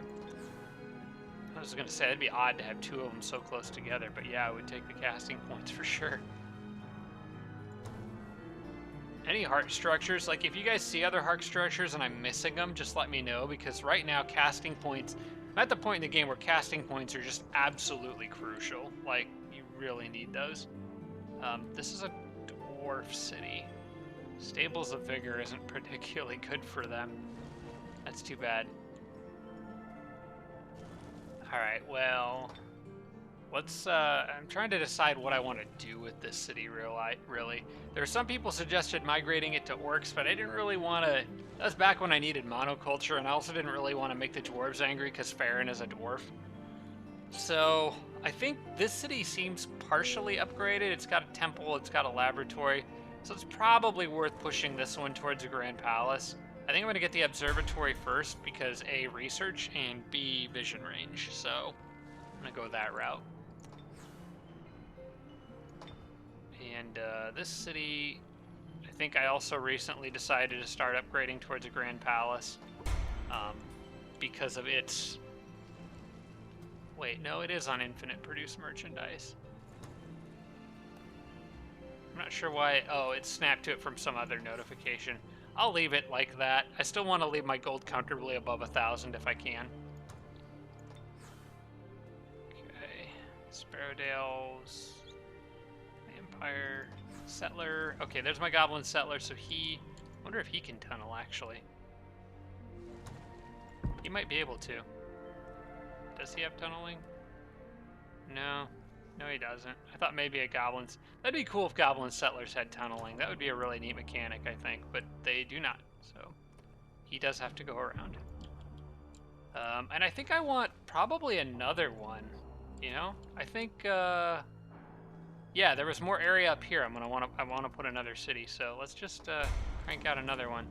A: I was going to say, it'd be odd to have two of them so close together, but yeah, I would take the casting points for sure. Any heart structures, like if you guys see other heart structures and I'm missing them, just let me know, because right now casting points, I'm at the point in the game where casting points are just absolutely crucial. Like, you really need those. This is a dwarf city. Stables of Vigor isn't particularly good for them. That's too bad. Alright, well, let's, I'm trying to decide what I want to do with this city, really. There were some people suggested migrating it to orcs, but I didn't really want to, that was back when I needed monoculture, and I also didn't really want to make the dwarves angry because Farron is a dwarf. So, I think this city seems partially upgraded. It's got a temple, it's got a laboratory, so it's probably worth pushing this one towards a Grand Palace. I think I'm going to get the observatory first because A, research, and B, vision range. So I'm going to go that route. And this city, I think I also recently decided to start upgrading towards a Grand Palace because of its... Wait, no, it is on infinite produce merchandise. I'm not sure why... Oh, it snapped to it from some other notification. I'll leave it like that. I still want to leave my gold comfortably above 1,000 if I can. Okay. Sparrowdale's Empire Settler. Okay, there's my Goblin Settler, so he... I wonder if he can tunnel, actually. He might be able to. Does he have tunneling? No. No, he doesn't. I thought maybe a Goblins... That'd be cool if Goblin Settlers had tunneling. That would be a really neat mechanic, I think, but they do not, so he does have to go around. And I think I want probably another one, you know? I think, yeah, there was more area up here. I want to put another city, so let's just crank out another one.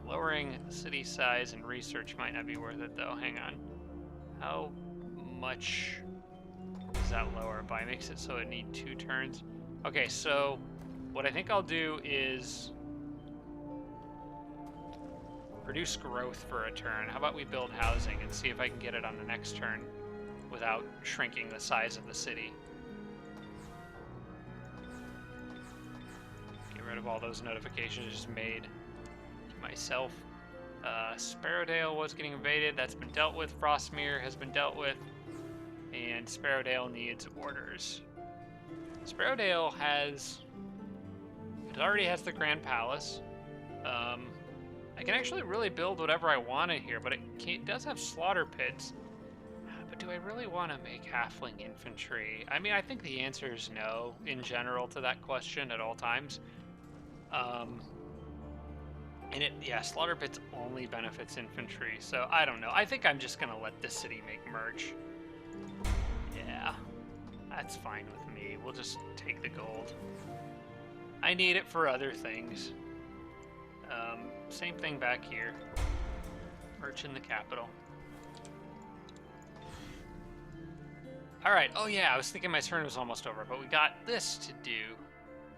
A: Lowering city size and research might not be worth it, though. Hang on. How much... Does that lower by? Makes it so it needs 2 turns. Okay, so what I think I'll do is produce growth for a turn. How about we build housing and see if I can get it on the next turn without shrinking the size of the city. Get rid of all those notifications I just made to myself. Sparrowdale was getting invaded. That's been dealt with. Frostmere has been dealt with. And Sparrowdale needs orders. Sparrowdale has... It already has the Grand Palace. I can actually really build whatever I want in here, but it does have slaughter pits. But do I really want to make halfling infantry? I mean, I think the answer is no, in general, to that question at all times. And yeah, slaughter pits only benefits infantry, so I don't know. I think I'm just going to let this city make merch. Yeah, That's fine with me. We'll just take the gold. I need it for other things. Same thing back here. Merch in the capital. Alright, oh yeah, I was thinking my turn was almost over, but we got this to do.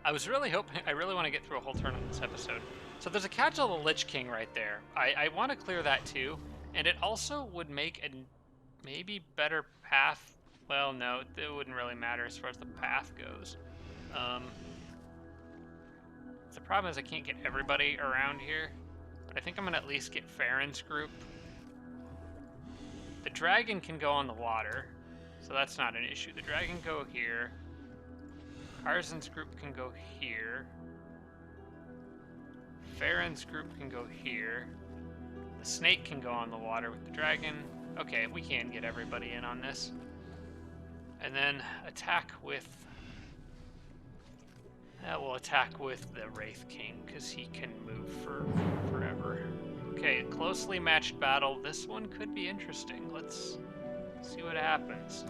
A: I was really hoping, I really want to get through a whole turn on this episode. So there's a catch on the Lich King right there. I want to clear that too, and it also would make a maybe better path. Well, no, it wouldn't really matter as far as the path goes. The problem is I can't get everybody around here, but I think I'm going to at least get Farron's group. The dragon can go on the water, so that's not an issue. The dragon can go here. Karzen's group can go here. Farron's group can go here. The snake can go on the water with the dragon. Okay, we can get everybody in on this. And then attack with... we'll attack with the Wraith King, because he can move for forever. Okay, closely matched battle. This one could be interesting. Let's see what happens.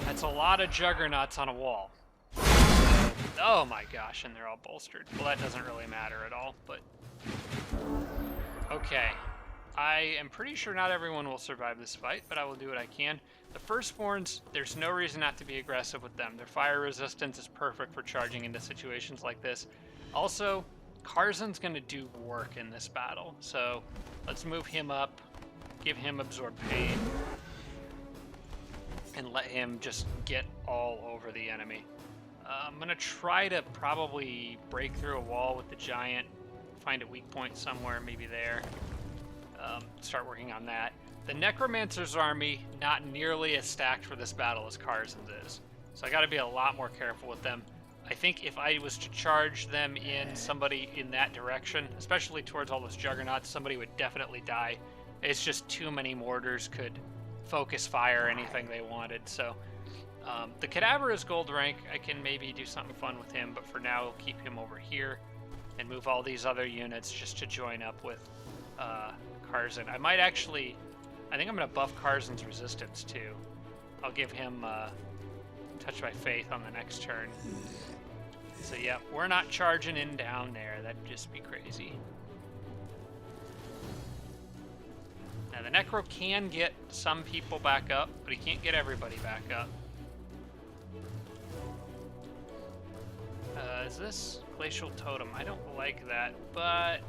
A: That's a lot of juggernauts on a wall. Oh my gosh, and they're all bolstered. Well, that doesn't really matter at all, but... Okay. I am pretty sure not everyone will survive this fight, but I will do what I can. The Firstborns, there's no reason not to be aggressive with them. Their fire resistance is perfect for charging into situations like this. Also, Karzen's going to do work in this battle, so let's move him up, give him Absorb Pain, and let him just get all over the enemy. I'm going to try to probably break through a wall with the giant, find a weak point somewhere, maybe there. Start working on that. The Necromancer's army, not nearly as stacked for this battle as Karzen's is. So I got to be a lot more careful with them. I think if I was to charge them in somebody in that direction, especially towards all those juggernauts, somebody would definitely die. It's just too many mortars could focus fire anything they wanted. So the Cadaver is gold rank. I can maybe do something fun with him, but for now we'll keep him over here and move all these other units just to join up with Karzen. I might actually, I think I'm going to buff Karzen's resistance too. I'll give him Touch by Faith on the next turn. So yeah, we're not charging in down there. That'd just be crazy. Now the Necro can get some people back up, but he can't get everybody back up. Is this Glacial Totem? I don't like that, but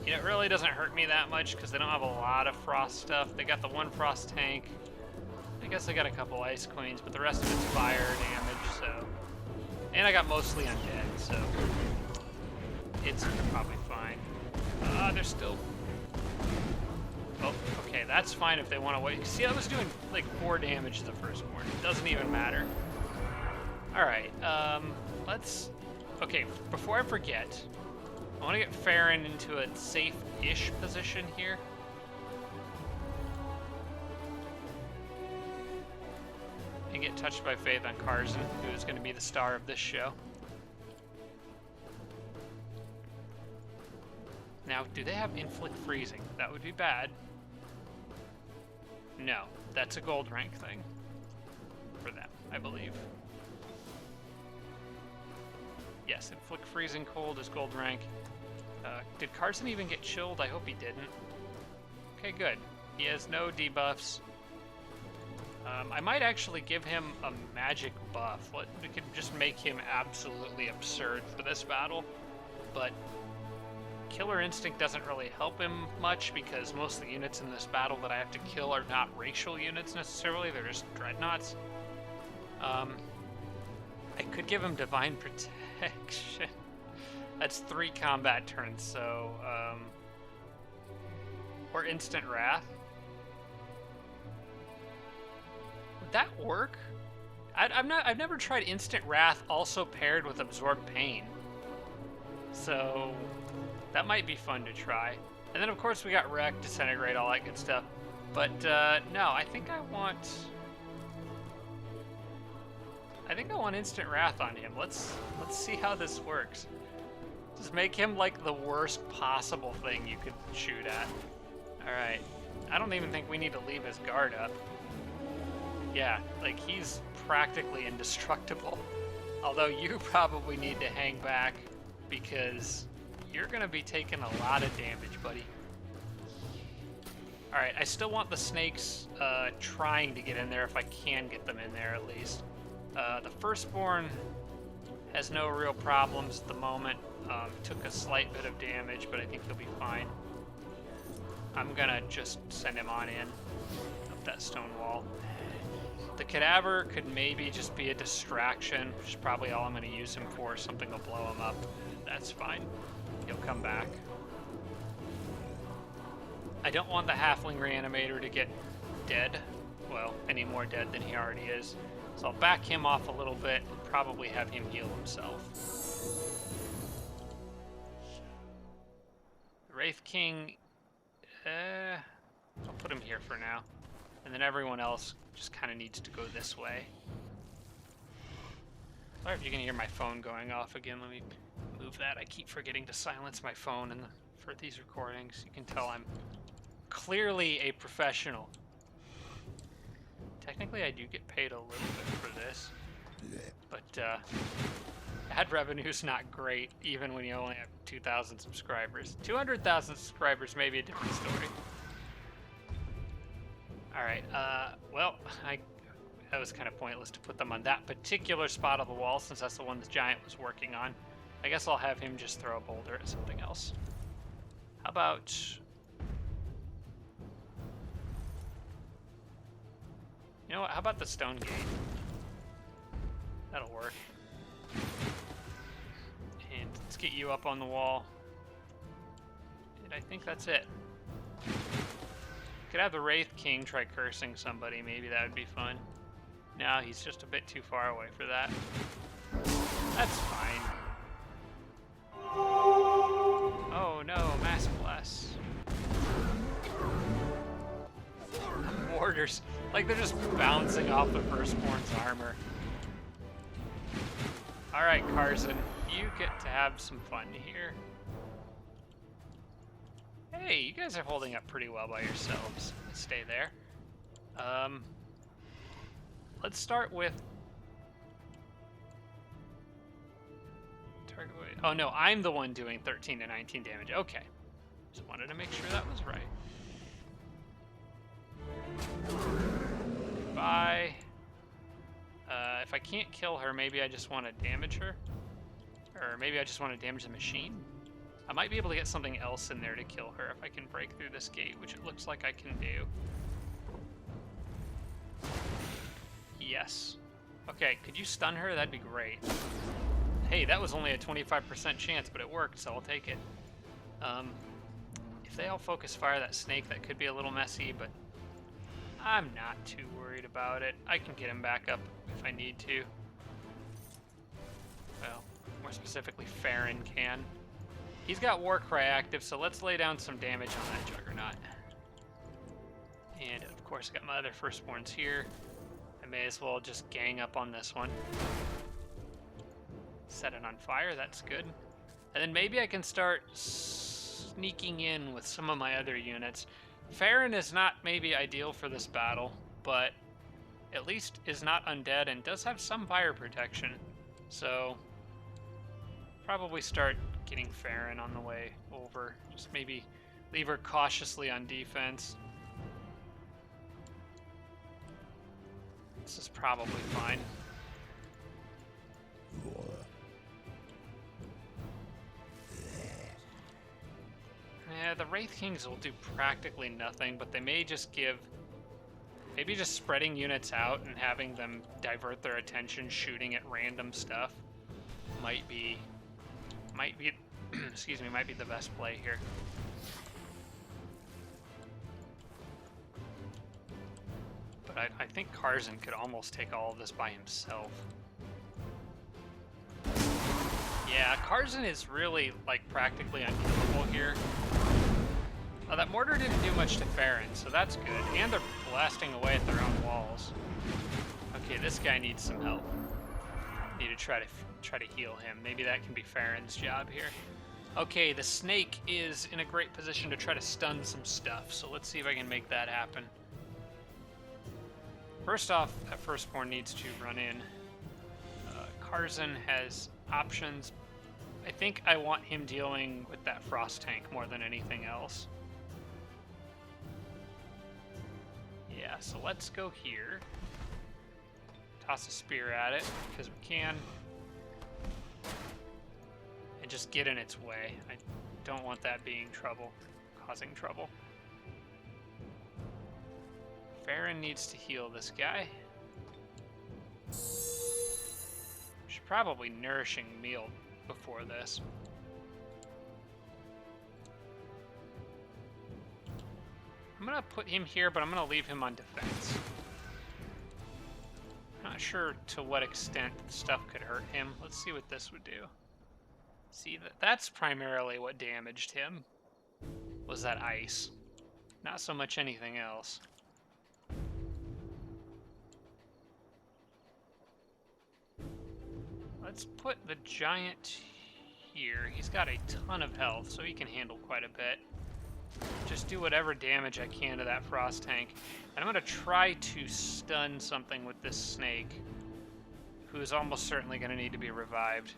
A: you know, it really doesn't hurt me that much because they don't have a lot of frost stuff. They got the one frost tank. I guess I got a couple Ice Queens, but the rest of it's fire damage, so... And I got mostly undead, so... It's probably fine. They're still... Oh, okay, that's fine if they want to wait. See, I was doing, like, 4 damage to the first one. It doesn't even matter. Alright, let's... Okay, before I forget, I want to get Farron into a safe-ish position here. And get Touched by Faith on Karzen, who is going to be the star of this show. Now, do they have Inflict Freezing? That would be bad. No, that's a gold rank thing for them, I believe. Yes, Inflict Freezing Cold is gold rank. Did Karzen even get chilled? I hope he didn't. Okay, good. He has no debuffs. I might actually give him a magic buff. We could just make him absolutely absurd for this battle. But Killer Instinct doesn't really help him much because most of the units in this battle that I have to kill are not racial units necessarily. They're just dreadnoughts. I could give him Divine Protection. That's 3 combat turns, so... or Instant Wrath. Would that work? I've never tried Instant Wrath also paired with Absorb Pain. So that might be fun to try. And then of course we got Wreck, Disintegrate, all that good stuff. But no, I think I want Instant Wrath on him. Let's see how this works. Just make him like the worst possible thing you could shoot at. Alright. I don't even think we need to leave his guard up. Yeah, like he's practically indestructible. Although you probably need to hang back because you're gonna be taking a lot of damage, buddy. Alright, I still want the snakes trying to get in there if I can get them in there at least. The firstborn has no real problems at the moment. Took a slight bit of damage, but I think he'll be fine. I'm gonna just send him on in up that stone wall. The cadaver could maybe just be a distraction, which is probably all I'm gonna use him for. Something will blow him up. That's fine. He'll come back. I don't want the halfling reanimator to get dead. Well, any more dead than he already is. So I'll back him off a little bit and probably have him heal himself. The Wraith King, I'll put him here for now. And then everyone else just kind of needs to go this way. Sorry if you can hear my phone going off again. Let me move that. I keep forgetting to silence my phone for these recordings. You can tell I'm clearly a professional. Technically, I do get paid a little bit for this, but ad revenue's not great, even when you only have 2,000 subscribers. 200,000 subscribers may be a different story. All right, well, that was kind of pointless to put them on that particular spot of the wall, since that's the one the giant was working on. I guess I'll have him just throw a boulder at something else. How about... You know what, how about the stone gate? That'll work. And let's get you up on the wall. And I think that's it. Could have the Wraith King try cursing somebody, maybe that would be fun. No, he's just a bit too far away for that. That's fine. Oh no, Mass Bless. Mortars. Like they're just bouncing off the firstborn's armor. Alright, Karzen, you get to have some fun here. Hey, you guys are holding up pretty well by yourselves. Stay there. Let's start with... Target weight. Oh no, I'm the one doing 13 to 19 damage. Okay. Just wanted to make sure that was right. Goodbye. If I can't kill her, maybe I just want to damage her. Or maybe I just want to damage the machine. I might be able to get something else in there to kill her if I can break through this gate, which it looks like I can do. Yes. Okay, could you stun her? That'd be great. Hey, that was only a 25% chance, but it worked, so I'll take it. If they all focus fire that snake, that could be a little messy, but I'm not too worried about it. I can get him back up if I need to. Well, more specifically, Farron can. He's got Warcry active, so let's lay down some damage on that Juggernaut. And, of course, I got my other firstborns here. I may as well just gang up on this one. Set it on fire, that's good. And then maybe I can start sneaking in with some of my other units. Farron is not maybe ideal for this battle, but at least is not undead and does have some fire protection. So, probably start getting Farron on the way over. Just maybe leave her cautiously on defense. This is probably fine. Yeah, the Wraith Kings will do practically nothing, but they may just give... Maybe just spreading units out and having them divert their attention shooting at random stuff might be excuse me, might be the best play here. But I think Karzen could almost take all of this by himself. Yeah, Karzen is really, like, practically unkillable here. Oh, that mortar didn't do much to Farron, so that's good. And they're blasting away at their own walls. Okay, this guy needs some help. Need to try to heal him. Maybe that can be Farron's job here. Okay, the snake is in a great position to try to stun some stuff, so let's see if I can make that happen. First off, that firstborn needs to run in. Karzen has options. I think I want him dealing with that frost tank more than anything else. Yeah, so let's go here. Toss a spear at it, because we can. And just get in its way. I don't want that being trouble, causing trouble. Farron needs to heal this guy. Should probably nourishing meal before this. I'm gonna put him here, but I'm gonna leave him on defense. Not sure to what extent stuff could hurt him. Let's see what this would do. See, that's primarily what damaged him, was that ice. Not so much anything else. Let's put the giant here. He's got a ton of health, so he can handle quite a bit. Just do whatever damage I can to that frost tank. And I'm going to try to stun something with this snake, who is almost certainly going to need to be revived.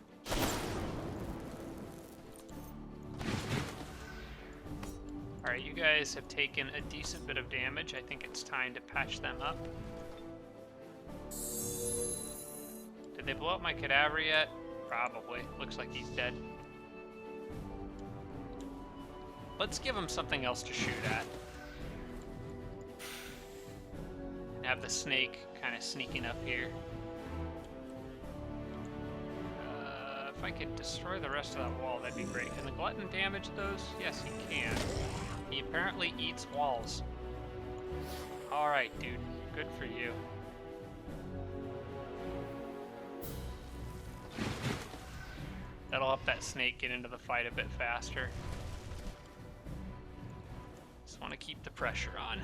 A: Alright, you guys have taken a decent bit of damage. I think it's time to patch them up. Did they blow up my cadaver yet? Probably. Looks like he's dead. Let's give him something else to shoot at. And have the snake kind of sneaking up here. If I could destroy the rest of that wall, that'd be great. Can the glutton damage those? Yes, he can. He apparently eats walls. Alright, dude. Good for you. That'll help that snake get into the fight a bit faster. Just want to keep the pressure on.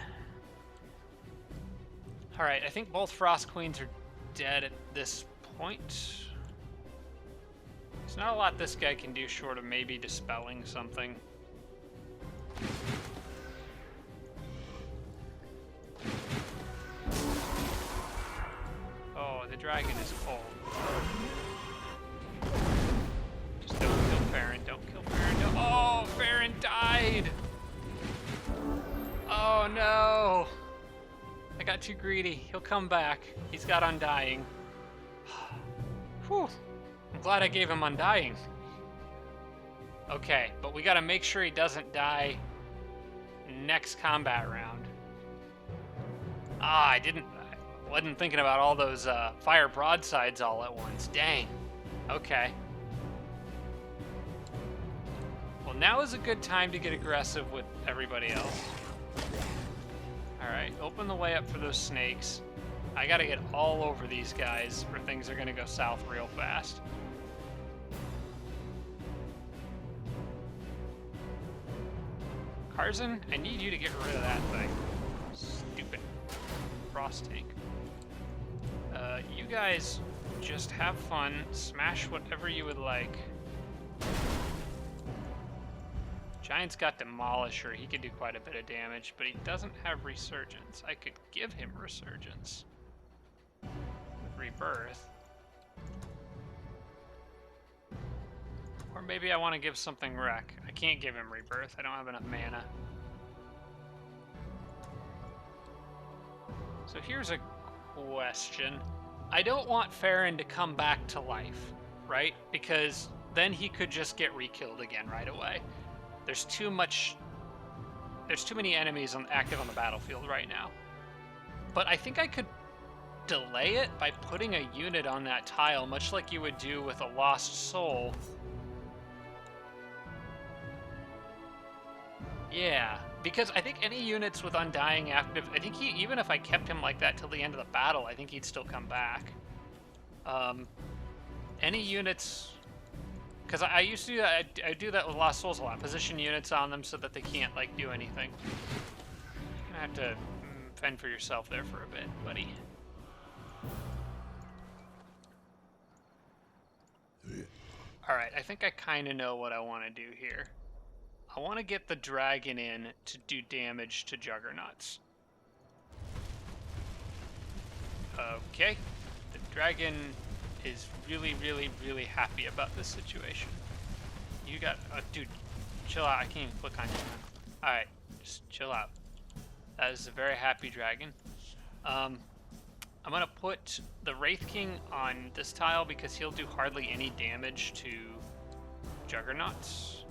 A: Alright, I think both Frost Queens are dead at this point. There's not a lot this guy can do short of maybe dispelling something. Oh, the dragon is cold. Just don't kill Farron, don't kill Farron, don't. Oh, Farron died! Oh no! I got too greedy. He'll come back. He's got Undying. Whew. I'm glad I gave him Undying. Okay, but we gotta make sure he doesn't die next combat round. I wasn't thinking about all those fire broadsides all at once. Dang. Okay. Well, now is a good time to get aggressive with everybody else. Alright, open the way up for those snakes. I gotta get all over these guys or things are gonna go south real fast. Karzen, I need you to get rid of that thing. Stupid frost tank. You guys just have fun. Smash whatever you would like. Giant's got Demolisher. He could do quite a bit of damage, but he doesn't have Resurgence. I could give him Resurgence with Rebirth. Or maybe I want to give something Wreck. I can't give him Rebirth. I don't have enough mana. So here's a question. I don't want Farron to come back to life, right? Because then he could just get re-killed again right away. There's too many enemies active on the battlefield right now. But I think I could delay it by putting a unit on that tile, much like you would do with a lost soul. Yeah, because I think any units with Undying active, I think even if I kept him like that till the end of the battle, I think he'd still come back. Any units, because I used to do that, I do that with Lost Souls a lot. Position units on them so that they can't like do anything. You're gonna have to fend for yourself there for a bit, buddy. Alright, I think I kind of know what I want to do here. I want to get the dragon in to do damage to juggernauts. Okay. The dragon is really, really, really happy about this situation. You got... dude, chill out. I can't even click on you now. Alright, just chill out. That is a very happy dragon. I'm going to put the Wraith King on this tile because he'll do hardly any damage to juggernauts.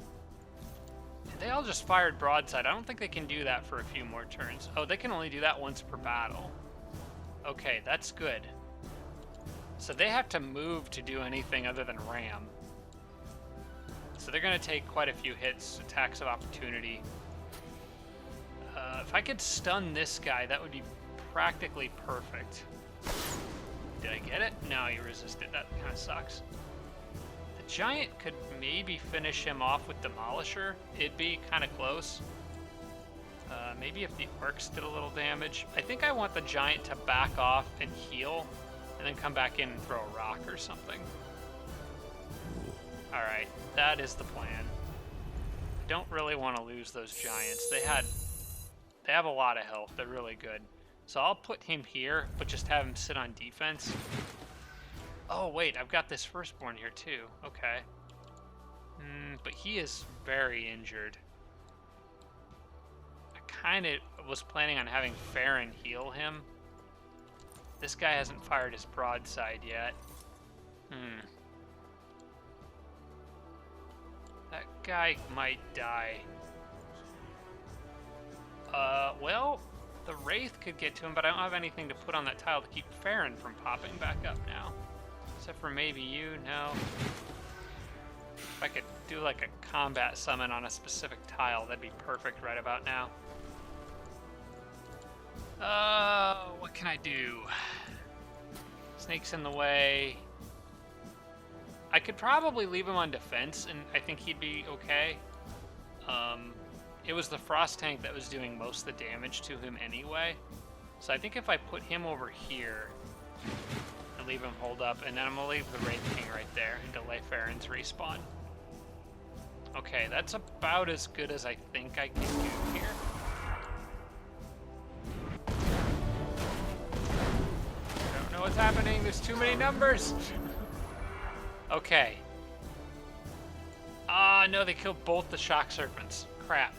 A: They all just fired broadside. I don't think they can do that for a few more turns. Oh, they can only do that once per battle. Okay, that's good. So they have to move to do anything other than ram. So they're going to take quite a few hits, attacks of opportunity. If I could stun this guy, that would be practically perfect. Did I get it? No, he resisted. That kind of sucks. The giant could maybe finish him off with Demolisher. It'd be kind of close. Maybe if the orcs did a little damage. I think I want the giant to back off and heal, and then come back in and throw a rock or something. Alright, that is the plan. I don't really want to lose those giants. They have a lot of health. They're really good. So I'll put him here, but just have him sit on defense. Oh, wait, I've got this firstborn here, too. Okay. But he is very injured. I kind of was planning on having Farron heal him. This guy hasn't fired his broadside yet. That guy might die. Well, the Wraith could get to him, but I don't have anything to put on that tile to keep Farron from popping back up now. Except for maybe you, no. If I could do like a combat summon on a specific tile, that'd be perfect right about now. What can I do? Snake's in the way. I could probably leave him on defense, and I think he'd be okay. It was the Frost Tank that was doing most of the damage to him anyway. So I think if I put him over here and leave him hold up, and then I'm going to leave the Wraith King right there and delay Farron's respawn. Okay, that's about as good as I think I can do here. I don't know what's happening. There's too many numbers. Okay. No, they killed both the shock serpents. Crap.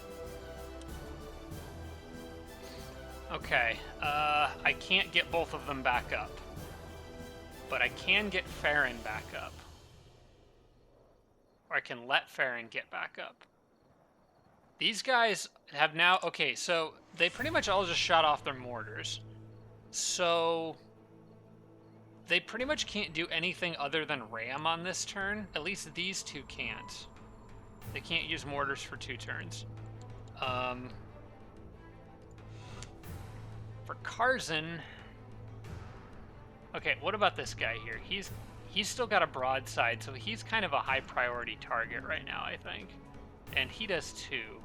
A: Okay, I can't get both of them back up. But I can get Farron back up. Or I can let Farron get back up. These guys have now... Okay, so they pretty much all just shot off their mortars. So... they pretty much can't do anything other than ram on this turn. At least these two can't. They can't use mortars for 2 turns. For Karzen... Okay, what about this guy here? He's still got a broadside, so he's kind of a high priority target right now, I think. And he does too.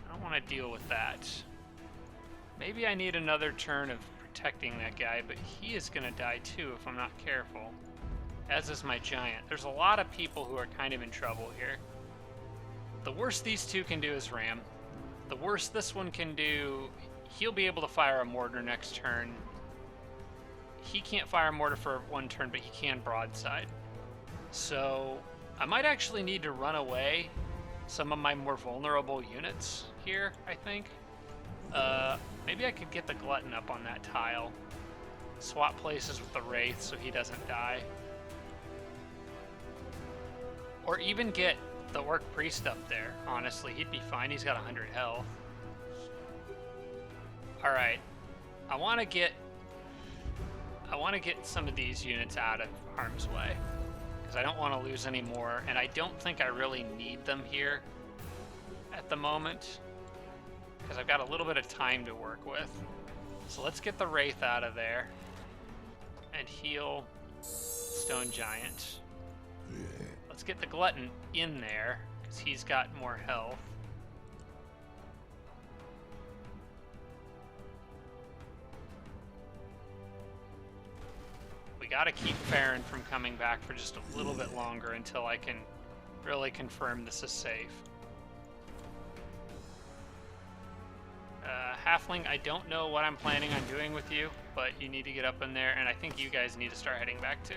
A: I don't want to deal with that. Maybe I need another turn of protecting that guy, but he is going to die too if I'm not careful. As is my giant. There's a lot of people who are kind of in trouble here. The worst these two can do is ram. The worst this one can do, he'll be able to fire a mortar next turn. He can't fire a mortar for 1 turn, but he can broadside. So I might actually need to run away some of my more vulnerable units here, I think. Maybe I could get the Glutton up on that tile. Swap places with the Wraith so he doesn't die. Or even get the Orc Priest up there. Honestly, he'd be fine. He's got 100 health. Alright. I want to get some of these units out of harm's way. Because I don't want to lose any more. And I don't think I really need them here at the moment. Because I've got a little bit of time to work with. So let's get the Wraith out of there. And heal Stone Giant. Let's get the Glutton in there, because he's got more health. We gotta keep Farron from coming back for just a little bit longer until I can really confirm this is safe. Halfling, I don't know what I'm planning on doing with you, but you need to get up in there, and I think you guys need to start heading back too,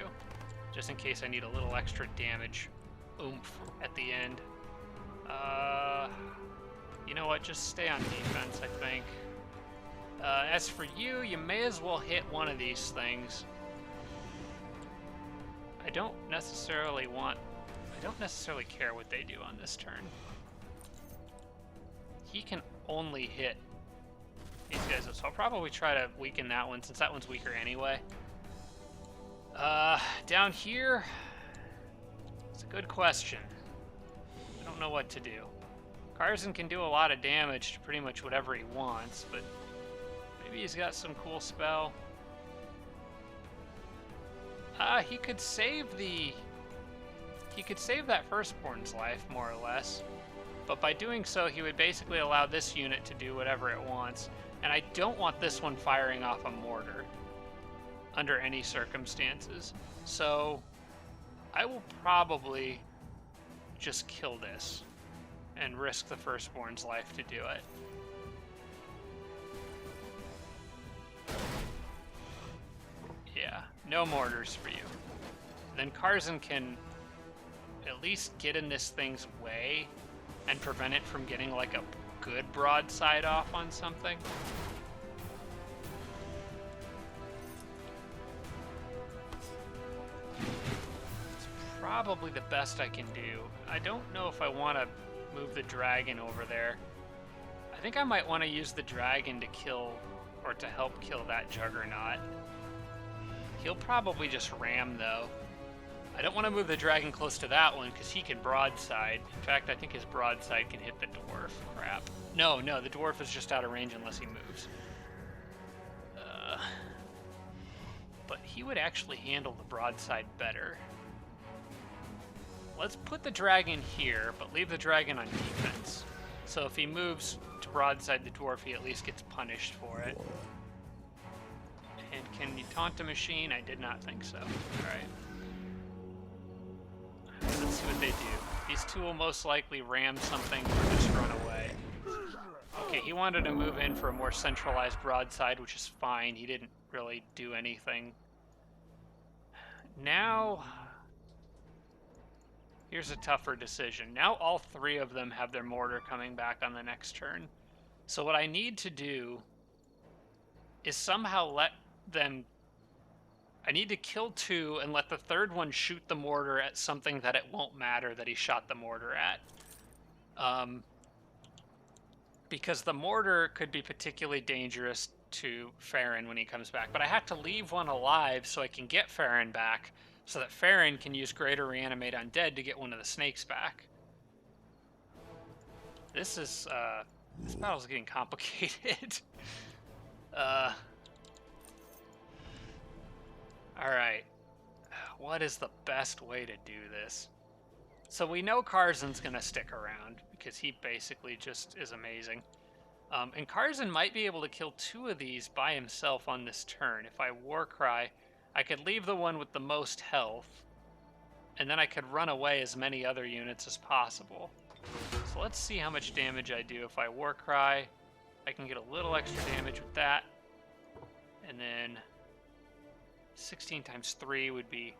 A: just in case I need a little extra damage oomph at the end. You know what, just stay on defense, I think. As for you, you may as well hit one of these things. I don't necessarily care what they do on this turn. He can only hit these guys, so I'll probably try to weaken that one since that one's weaker anyway. Down here, it's a good question. I don't know what to do. Karzen can do a lot of damage to pretty much whatever he wants, but maybe he's got some cool spell. He could save that firstborn's life, more or less. But by doing so, he would basically allow this unit to do whatever it wants. And I don't want this one firing off a mortar under any circumstances. So I will probably just kill this and risk the firstborn's life to do it. Yeah, no mortars for you. Then Karzen can at least get in this thing's way and prevent it from getting like a good broadside off on something. It's probably the best I can do. I don't know if I want to move the dragon over there. I think I might want to use the dragon to kill, or to help kill that juggernaut. He'll probably just ram though. I don't want to move the dragon close to that one because he can broadside. In fact, I think his broadside can hit the dwarf. Crap. No, the dwarf is just out of range unless he moves. But he would actually handle the broadside better. Let's put the dragon here, but leave the dragon on defense. So if he moves to broadside the dwarf, he at least gets punished for it. And can you taunt a machine? I did not think so. Alright. Let's see what they do. These two will most likely ram something or just run away. Okay, he wanted to move in for a more centralized broadside, which is fine. He didn't really do anything. Now, here's a tougher decision. Now all three of them have their mortar coming back on the next turn. So what I need to do is somehow let them... I need to kill two and let the third one shoot the mortar at something that it won't matter that he shot the mortar at. Because the mortar could be particularly dangerous to Farron when he comes back. But I have to leave one alive so I can get Farron back, so that Farron can use Greater Reanimate Undead to get one of the snakes back. This is, this battle's getting complicated. Alright, what is the best way to do this? So we know Karzen's going to stick around, because he basically just is amazing. And Karzen might be able to kill two of these by himself on this turn. If I Warcry, I could leave the one with the most health, and then I could run away as many other units as possible. So let's see how much damage I do. If I Warcry, I can get a little extra damage with that, and then 16 times 3 would be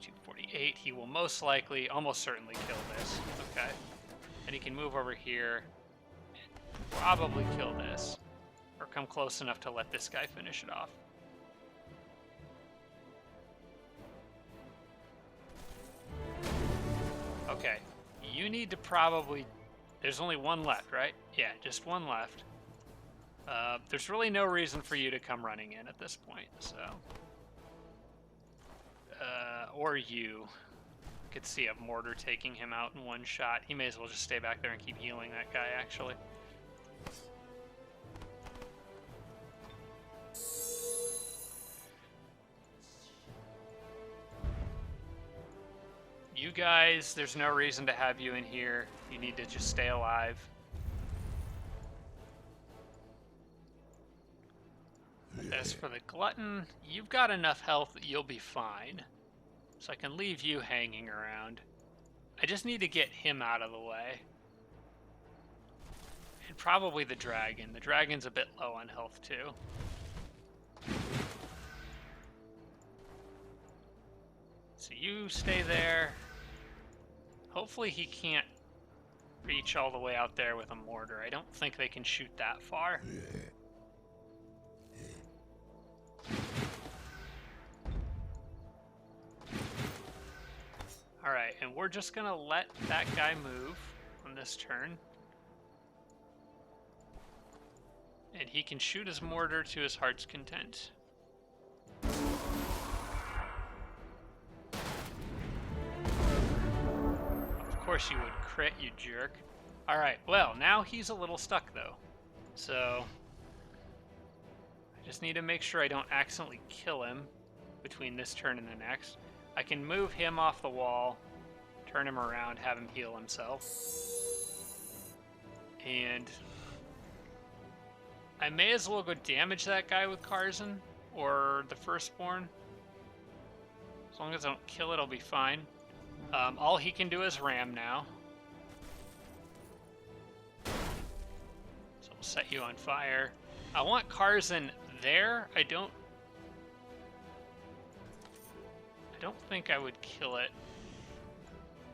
A: 248. He will most likely, almost certainly kill this. Okay. And he can move over here and probably kill this. Or come close enough to let this guy finish it off. Okay. You need to probably... There's only one left, right? Yeah, just one left. There's really no reason for you to come running in at this point, so... or you could see a mortar taking him out in one shot. He may as well just stay back there and keep healing that guy, actually. You guys, there's no reason to have you in here. You need to just stay alive. this. For the glutton, you've got enough health that you'll be fine. So I can leave you hanging around. I just need to get him out of the way. And probably the dragon. The dragon's a bit low on health too. So you stay there. Hopefully he can't reach all the way out there with a mortar. I don't think they can shoot that far. Alright, and we're just gonna let that guy move on this turn. And he can shoot his mortar to his heart's content. Of course you would crit, you jerk. Alright, well, now he's a little stuck though. So I just need to make sure I don't accidentally kill him between this turn and the next. I can move him off the wall, turn him around, have him heal himself. And I may as well go damage that guy with Karzen, or the Firstborn. As long as I don't kill it, I'll be fine. All he can do is ram now. So we'll set you on fire. I want Karzen there. I don't think I would kill it.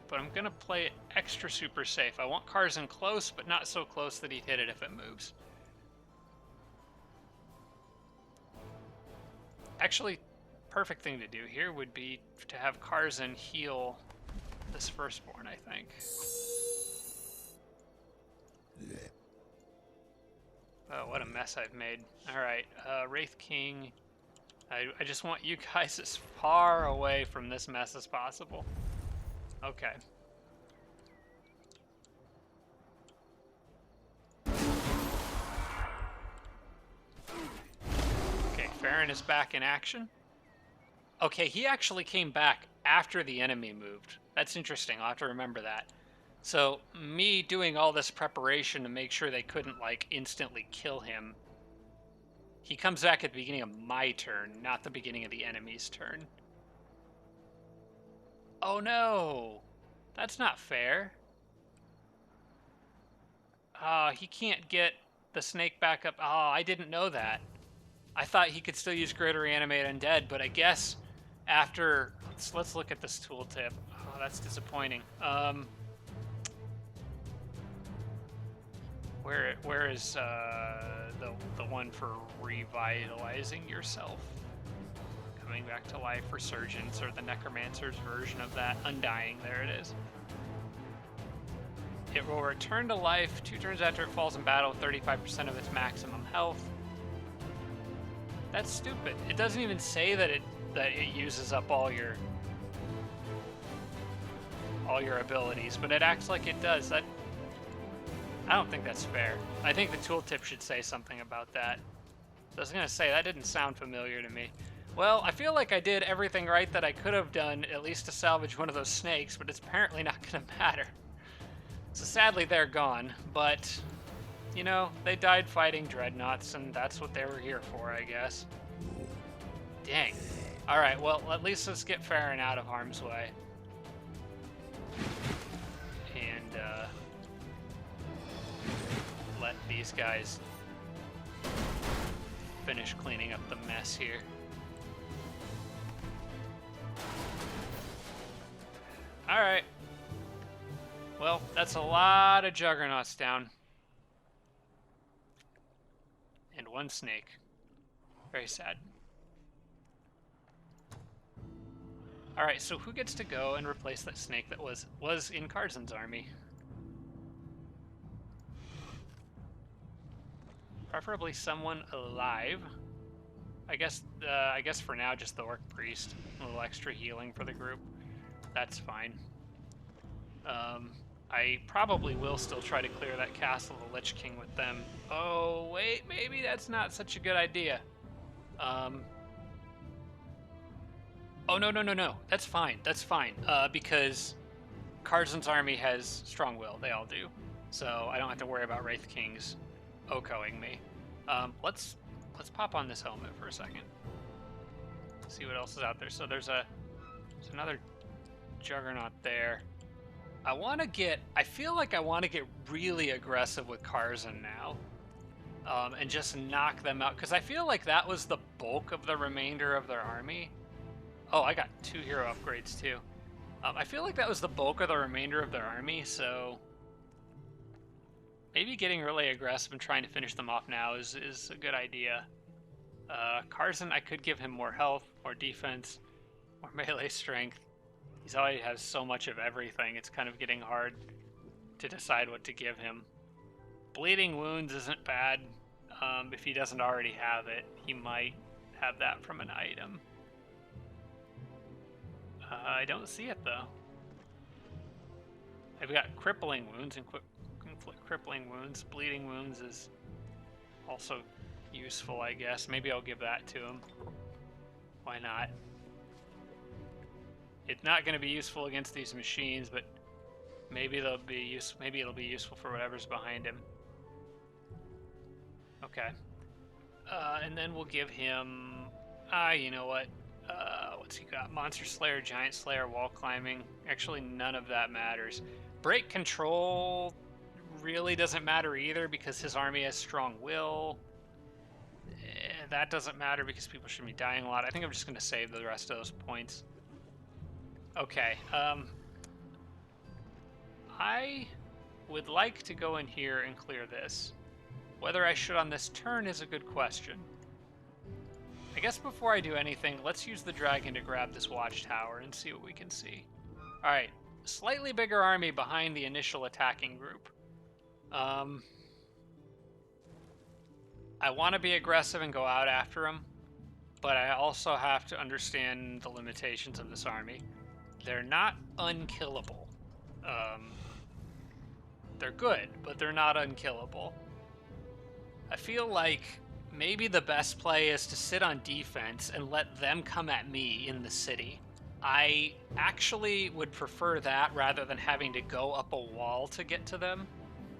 A: But I'm going to play it extra super safe. I want Karzen close, but not so close that he'd hit it if it moves. Actually, perfect thing to do here would be to have Karzen heal this Firstborn, I think. Oh, what a mess I've made. Alright, Retaking. I just want you guys as far away from this mess as possible. Okay. Okay, Farron is back in action. Okay, he actually came back after the enemy moved. That's interesting. I'll have to remember that. So, me doing all this preparation to make sure they couldn't, like, instantly kill him. He comes back at the beginning of my turn, not the beginning of the enemy's turn. Oh no! That's not fair. He can't get the snake back up. I didn't know that. I thought he could still use Greater Reanimate Undead, but I guess after... Let's look at this tooltip. Oh, that's disappointing. Where is the one for revitalizing yourself? Coming back to life, Resurgence, or the Necromancer's version of that. Undying, there it is. It will return to life 2 turns after it falls in battle, 35% of its maximum health. That's stupid. It doesn't even say that it uses up all your abilities, but it acts like it does. I don't think that's fair. I think the tooltip should say something about that. I was gonna say, that didn't sound familiar to me. Well, I feel like I did everything right that I could have done, at least to salvage one of those snakes, but it's apparently not gonna matter. So sadly, they're gone, but, you know, they died fighting dreadnoughts, and that's what they were here for, I guess. Dang. Alright, well, at least let's get Farron out of harm's way. And, let these guys finish cleaning up the mess here. Alright. Well, that's a lot of juggernauts down. And 1 snake. Very sad. Alright, so who gets to go and replace that snake that was in Karzen's army? Preferably someone alive. I guess for now just the Orc Priest. A little extra healing for the group. That's fine. I probably will still try to clear that castle of the Lich King with them. Oh, wait, maybe that's not such a good idea. Oh, no. That's fine. Because Karzen's army has strong will. They all do. So I don't have to worry about Wraith Kings OHKOing me. Let's let's pop on this helmet for a second. See what else is out there. So there's another juggernaut there. I feel like I want to get really aggressive with Karzen now. And just knock them out. Because I feel like that was the bulk of the remainder of their army. Oh, I got 2 hero upgrades too. I feel like that was the bulk of the remainder of their army, so maybe getting really aggressive and trying to finish them off now is a good idea. Karzen, I could give him more health, more defense, more melee strength. He's already has so much of everything, it's kind of getting hard to decide what to give him. Bleeding wounds isn't bad. If he doesn't already have it, he might have that from an item. I don't see it though. I've got crippling wounds and crippling wounds. Bleeding wounds is also useful, I guess. Maybe I'll give that to him. Why not? It's not going to be useful against these machines, but maybe it'll be useful for whatever's behind him. Okay. And then we'll give him. You know what? What's he got? Monster Slayer, Giant Slayer, Wall Climbing. Actually, none of that matters. Break Control really doesn't matter either because his army has strong will. That doesn't matter because people should be dying a lot. I think I'm just going to save the rest of those points. Okay. I would like to go in here and clear this. Whether I should on this turn is a good question. I guess before I do anything, let's use the dragon to grab this watchtower and see what we can see. Alright, slightly bigger army behind the initial attacking group. I want to be aggressive and go out after them, but I also have to understand the limitations of this army. They're not unkillable. They're good, but they're not unkillable. I feel like maybe the best play is to sit on defense and let them come at me in the city. I actually would prefer that rather than having to go up a wall to get to them,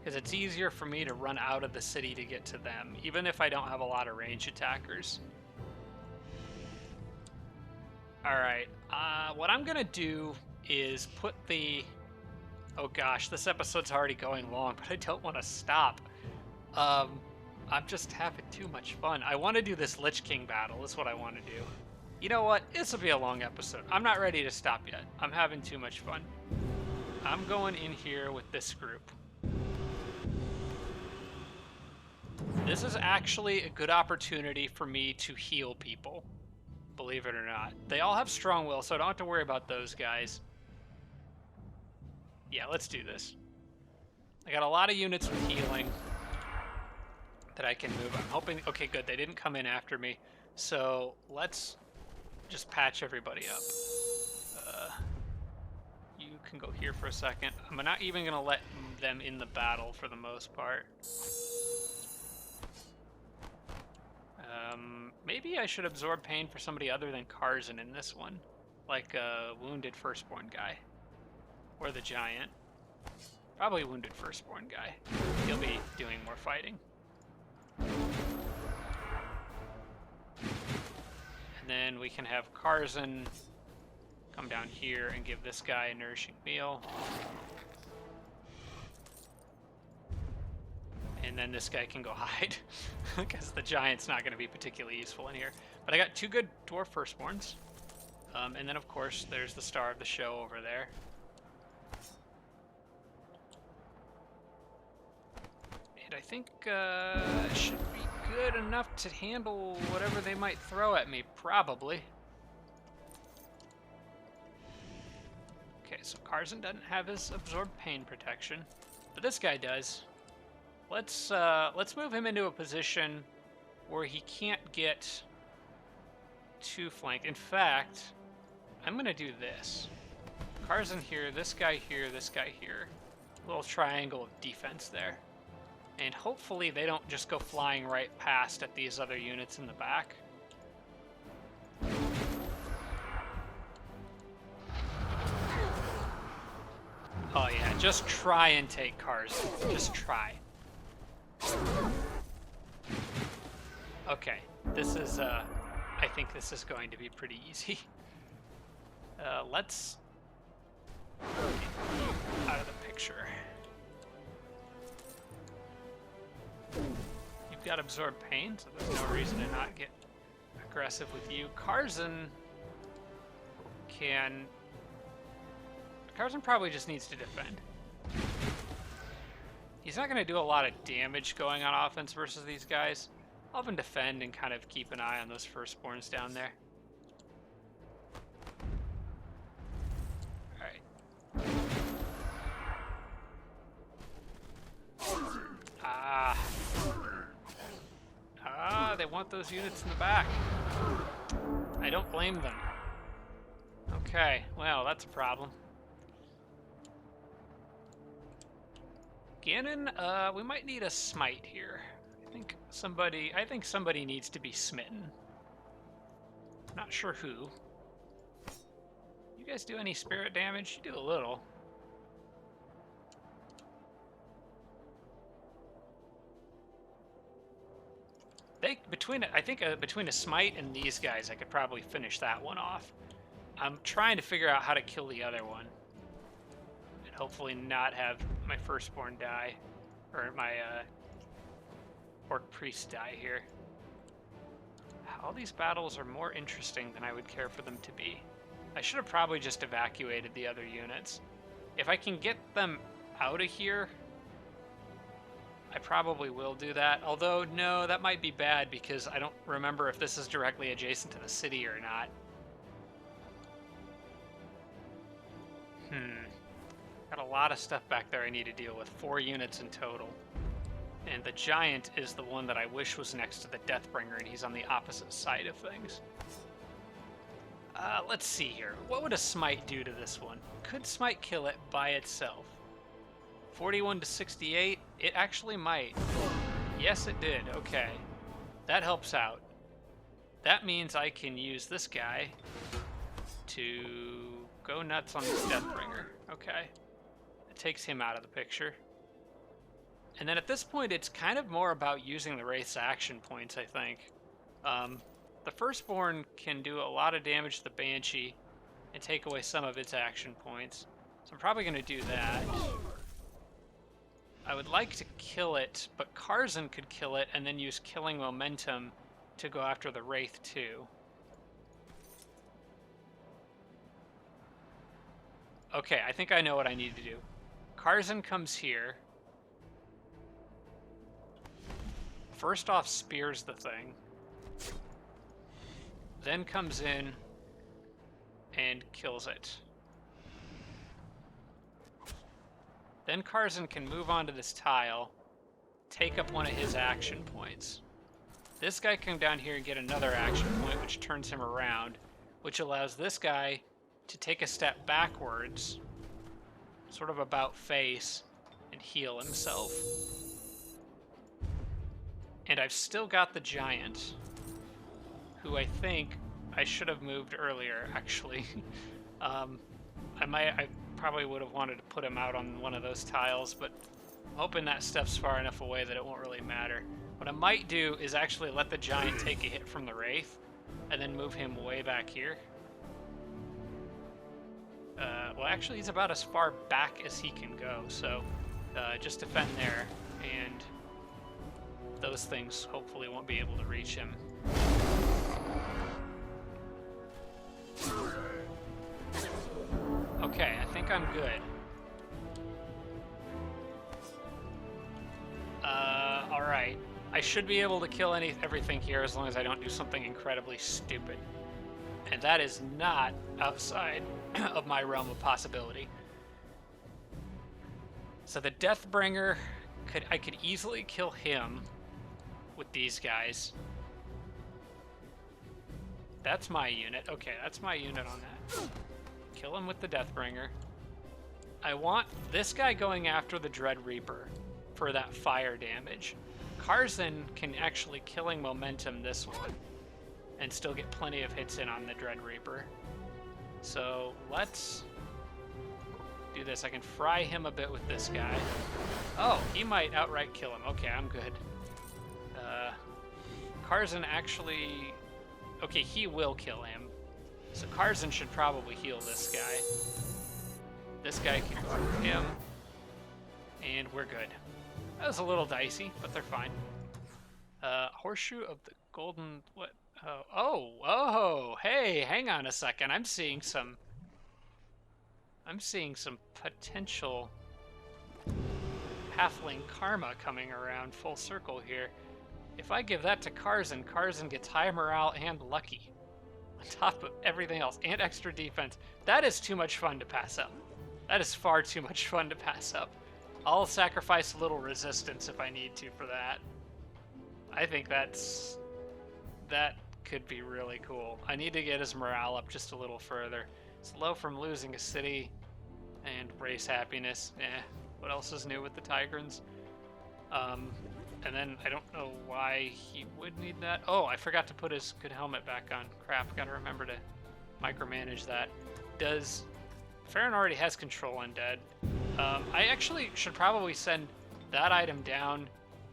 A: because it's easier for me to run out of the city to get to them, even if I don't have a lot of range attackers. Alright, what I'm gonna do is put the... Oh gosh, this episode's already going long, but I don't want to stop. I'm just having too much fun. I want to do this Lich King battle, is what I want to do. You know what? This will be a long episode. I'm not ready to stop yet. I'm having too much fun. I'm going in here with this group. This is actually a good opportunity for me to heal people, believe it or not. They all have strong will, so I don't have to worry about those guys. Yeah, let's do this. I got a lot of units with healing that I can move. I'm hoping... Okay, good. They didn't come in after me. So let's just patch everybody up. You can go here for a second. I'm not even going to let them in the battle for the most part. Maybe I should absorb pain for somebody other than Karzen in this one. Like a wounded firstborn guy. Or the giant. Probably wounded firstborn guy. He'll be doing more fighting. And then we can have Karzen come down here and give this guy a nourishing meal. And then this guy can go hide, because the giant's not going to be particularly useful in here. But I got 2 good dwarf firstborns. And then, of course, there's the star of the show over there. And I think it should be good enough to handle whatever they might throw at me, probably. Okay, so Karzen doesn't have his absorbed pain protection, but this guy does. Let's move him into a position where he can't get too flanked. In fact, I'm gonna do this. Karzen here, this guy here, this guy here. A little triangle of defense there. And hopefully they don't just go flying right past at these other units in the back. Oh yeah, just try and take Karzen. Just try. Okay, this is, I think this is going to be pretty easy. Let's get you out of the picture. You've got absorb pain, so there's no reason to not get aggressive with you. Karzen probably just needs to defend. He's not going to do a lot of damage going on offense versus these guys. I'll have him defend and kind of keep an eye on those firstborns down there. They want those units in the back. I don't blame them. Okay, well, that's a problem. Ganon, we might need a smite here. I think somebody needs to be smitten. Not sure who. You guys do any spirit damage? You do a little. Between a smite and these guys, I could probably finish that one off. I'm trying to figure out how to kill the other one, and hopefully not have my firstborn die, or my orc priest die here. All these battles are more interesting than I would care for them to be. I should have probably just evacuated the other units. If I can get them out of here, I probably will do that. Although, no, that might be bad because I don't remember if this is directly adjacent to the city or not. Got a lot of stuff back there I need to deal with. 4 units in total. And the giant is the one that I wish was next to the Deathbringer, and he's on the opposite side of things. Let's see here. What would a smite do to this one? Could smite kill it by itself? 41 to 68? It actually might. Yes, it did. Okay. That helps out. That means I can use this guy to go nuts on this Deathbringer. Okay. It takes him out of the picture. And then at this point, it's kind of more about using the Wraith's action points, I think. The Firstborn can do a lot of damage to the Banshee and take away some of its action points. So I'm probably going to do that. I would like to kill it, but Karzen could kill it and then use killing momentum to go after the Wraith too. Okay, I think I know what I need to do. Karzen comes here. First off, spears the thing. Then comes in and kills it. Then Karzen can move onto this tile, take up one of his action points. This guy can come down here and get another action point, which turns him around, which allows this guy to take a step backwards, sort of about face, and heal himself. And I've still got the giant, who I think I should have moved earlier, actually. I probably would have wanted to put him out on one of those tiles, but I'm hoping that stuff's far enough away that it won't really matter. What I might do is actually let the giant take a hit from the Wraith, and then move him way back here. Well, actually, he's about as far back as he can go, so just defend there, and those things hopefully won't be able to reach him. Okay, I think I'm good. Alright. I should be able to kill everything here as long as I don't do something incredibly stupid. And that is not outside of my realm of possibility. So the Deathbringer, I could easily kill him with these guys. That's my unit. Okay, that's my unit on that. Kill him with the Deathbringer. I want this guy going after the Dread Reaper for that fire damage. Karzen can actually killing momentum this one and still get plenty of hits in on the Dread Reaper. So let's do this. I can fry him a bit with this guy. Oh, he might outright kill him. Okay, I'm good. Karzen actually... Okay, he will kill him. So Karzen should probably heal this guy. This guy can group him. And we're good. That was a little dicey, but they're fine. Horseshoe of the Golden... What? Oh, hey, hang on a second. I'm seeing some potential halfling karma coming around full circle here. If I give that to Karzen, Karzen gets high morale and lucky. On top of everything else, and extra defense. That is too much fun to pass up. That is far too much fun to pass up. I'll sacrifice a little resistance if I need to for that. I think that could be really cool. I need to get his morale up just a little further. Slow from losing a city and race happiness. What else is new with the Tigrans? And then I don't know why he would need that. Oh, I forgot to put his good helmet back on. Crap, gotta remember to micromanage that. Farron already has control undead. I actually should probably send that item down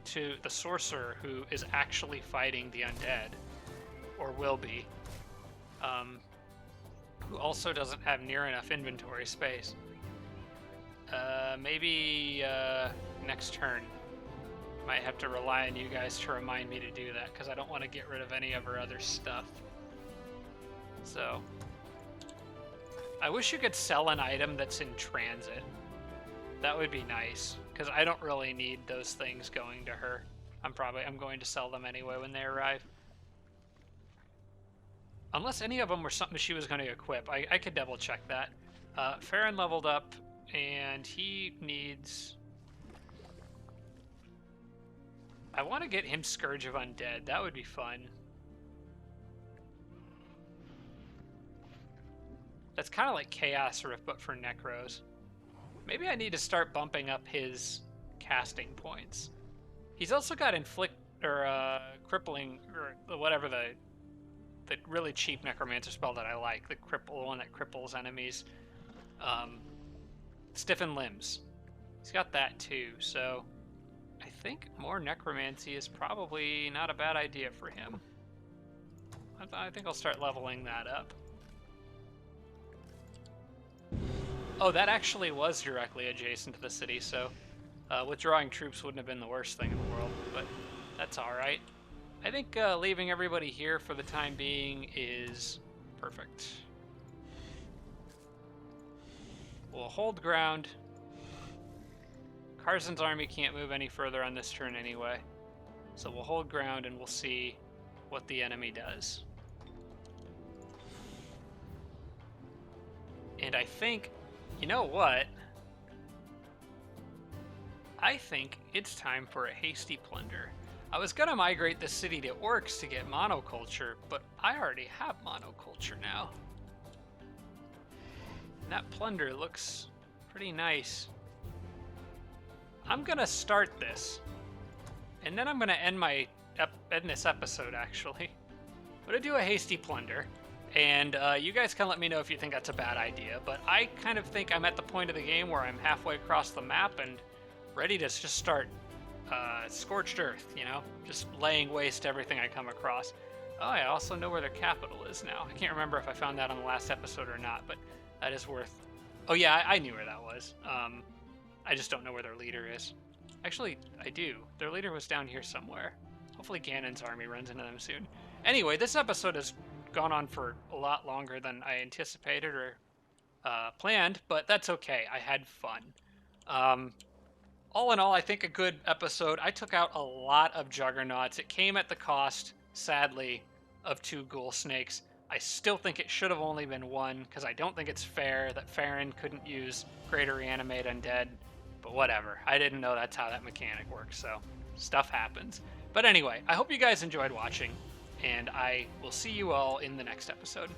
A: to the Sorcerer, who is actually fighting the undead. Or will be. Who also doesn't have near enough inventory space. Maybe next turn. Might have to rely on you guys to remind me to do that, because I don't want to get rid of any of our other stuff. So, I wish you could sell an item that's in transit. That would be nice, because I don't really need those things going to her. I'm going to sell them anyway when they arrive. Unless any of them were something she was going to equip. I could double check that. Farron leveled up, and he needs... I want to get him Scourge of Undead. That would be fun. That's kind of like Chaos Rift, but for Necros. Maybe I need to start bumping up his casting points. He's also got Inflict, or Crippling, or whatever the really cheap Necromancer spell that I like. The one that cripples enemies. Stiffen Limbs. He's got that too, so... I think more Necromancy is probably not a bad idea for him. I think I'll start leveling that up. Oh, that actually was directly adjacent to the city, so withdrawing troops wouldn't have been the worst thing in the world, but that's alright. I think leaving everybody here for the time being is perfect. We'll hold ground. Karzen's army can't move any further on this turn anyway. So we'll hold ground and we'll see what the enemy does. And I think, you know what? I think it's time for a hasty plunder. I was gonna migrate the city to orcs to get monoculture, but I already have monoculture now. And that plunder looks pretty nice. I'm gonna start this, and then I'm gonna end this episode. Actually, I'm gonna do a hasty plunder, and you guys can let me know if you think that's a bad idea. But I kind of think I'm at the point of the game where I'm halfway across the map and ready to just start scorched earth. You know, just laying waste to everything I come across. Oh, I also know where their capital is now. I can't remember if I found that on the last episode or not, but that is worth. Oh yeah, I knew where that was. I just don't know where their leader is. Actually, I do. Their leader was down here somewhere. Hopefully Ganon's army runs into them soon. Anyway, this episode has gone on for a lot longer than I anticipated or planned, but that's okay. I had fun. All in all, I think a good episode. I took out a lot of juggernauts. It came at the cost, sadly, of 2 ghoul snakes. I still think it should have only been 1, because I don't think it's fair that Farron couldn't use Greater Reanimate Undead. But whatever. I didn't know that's how that mechanic works, so stuff happens. But anyway, I hope you guys enjoyed watching, and I will see you all in the next episode.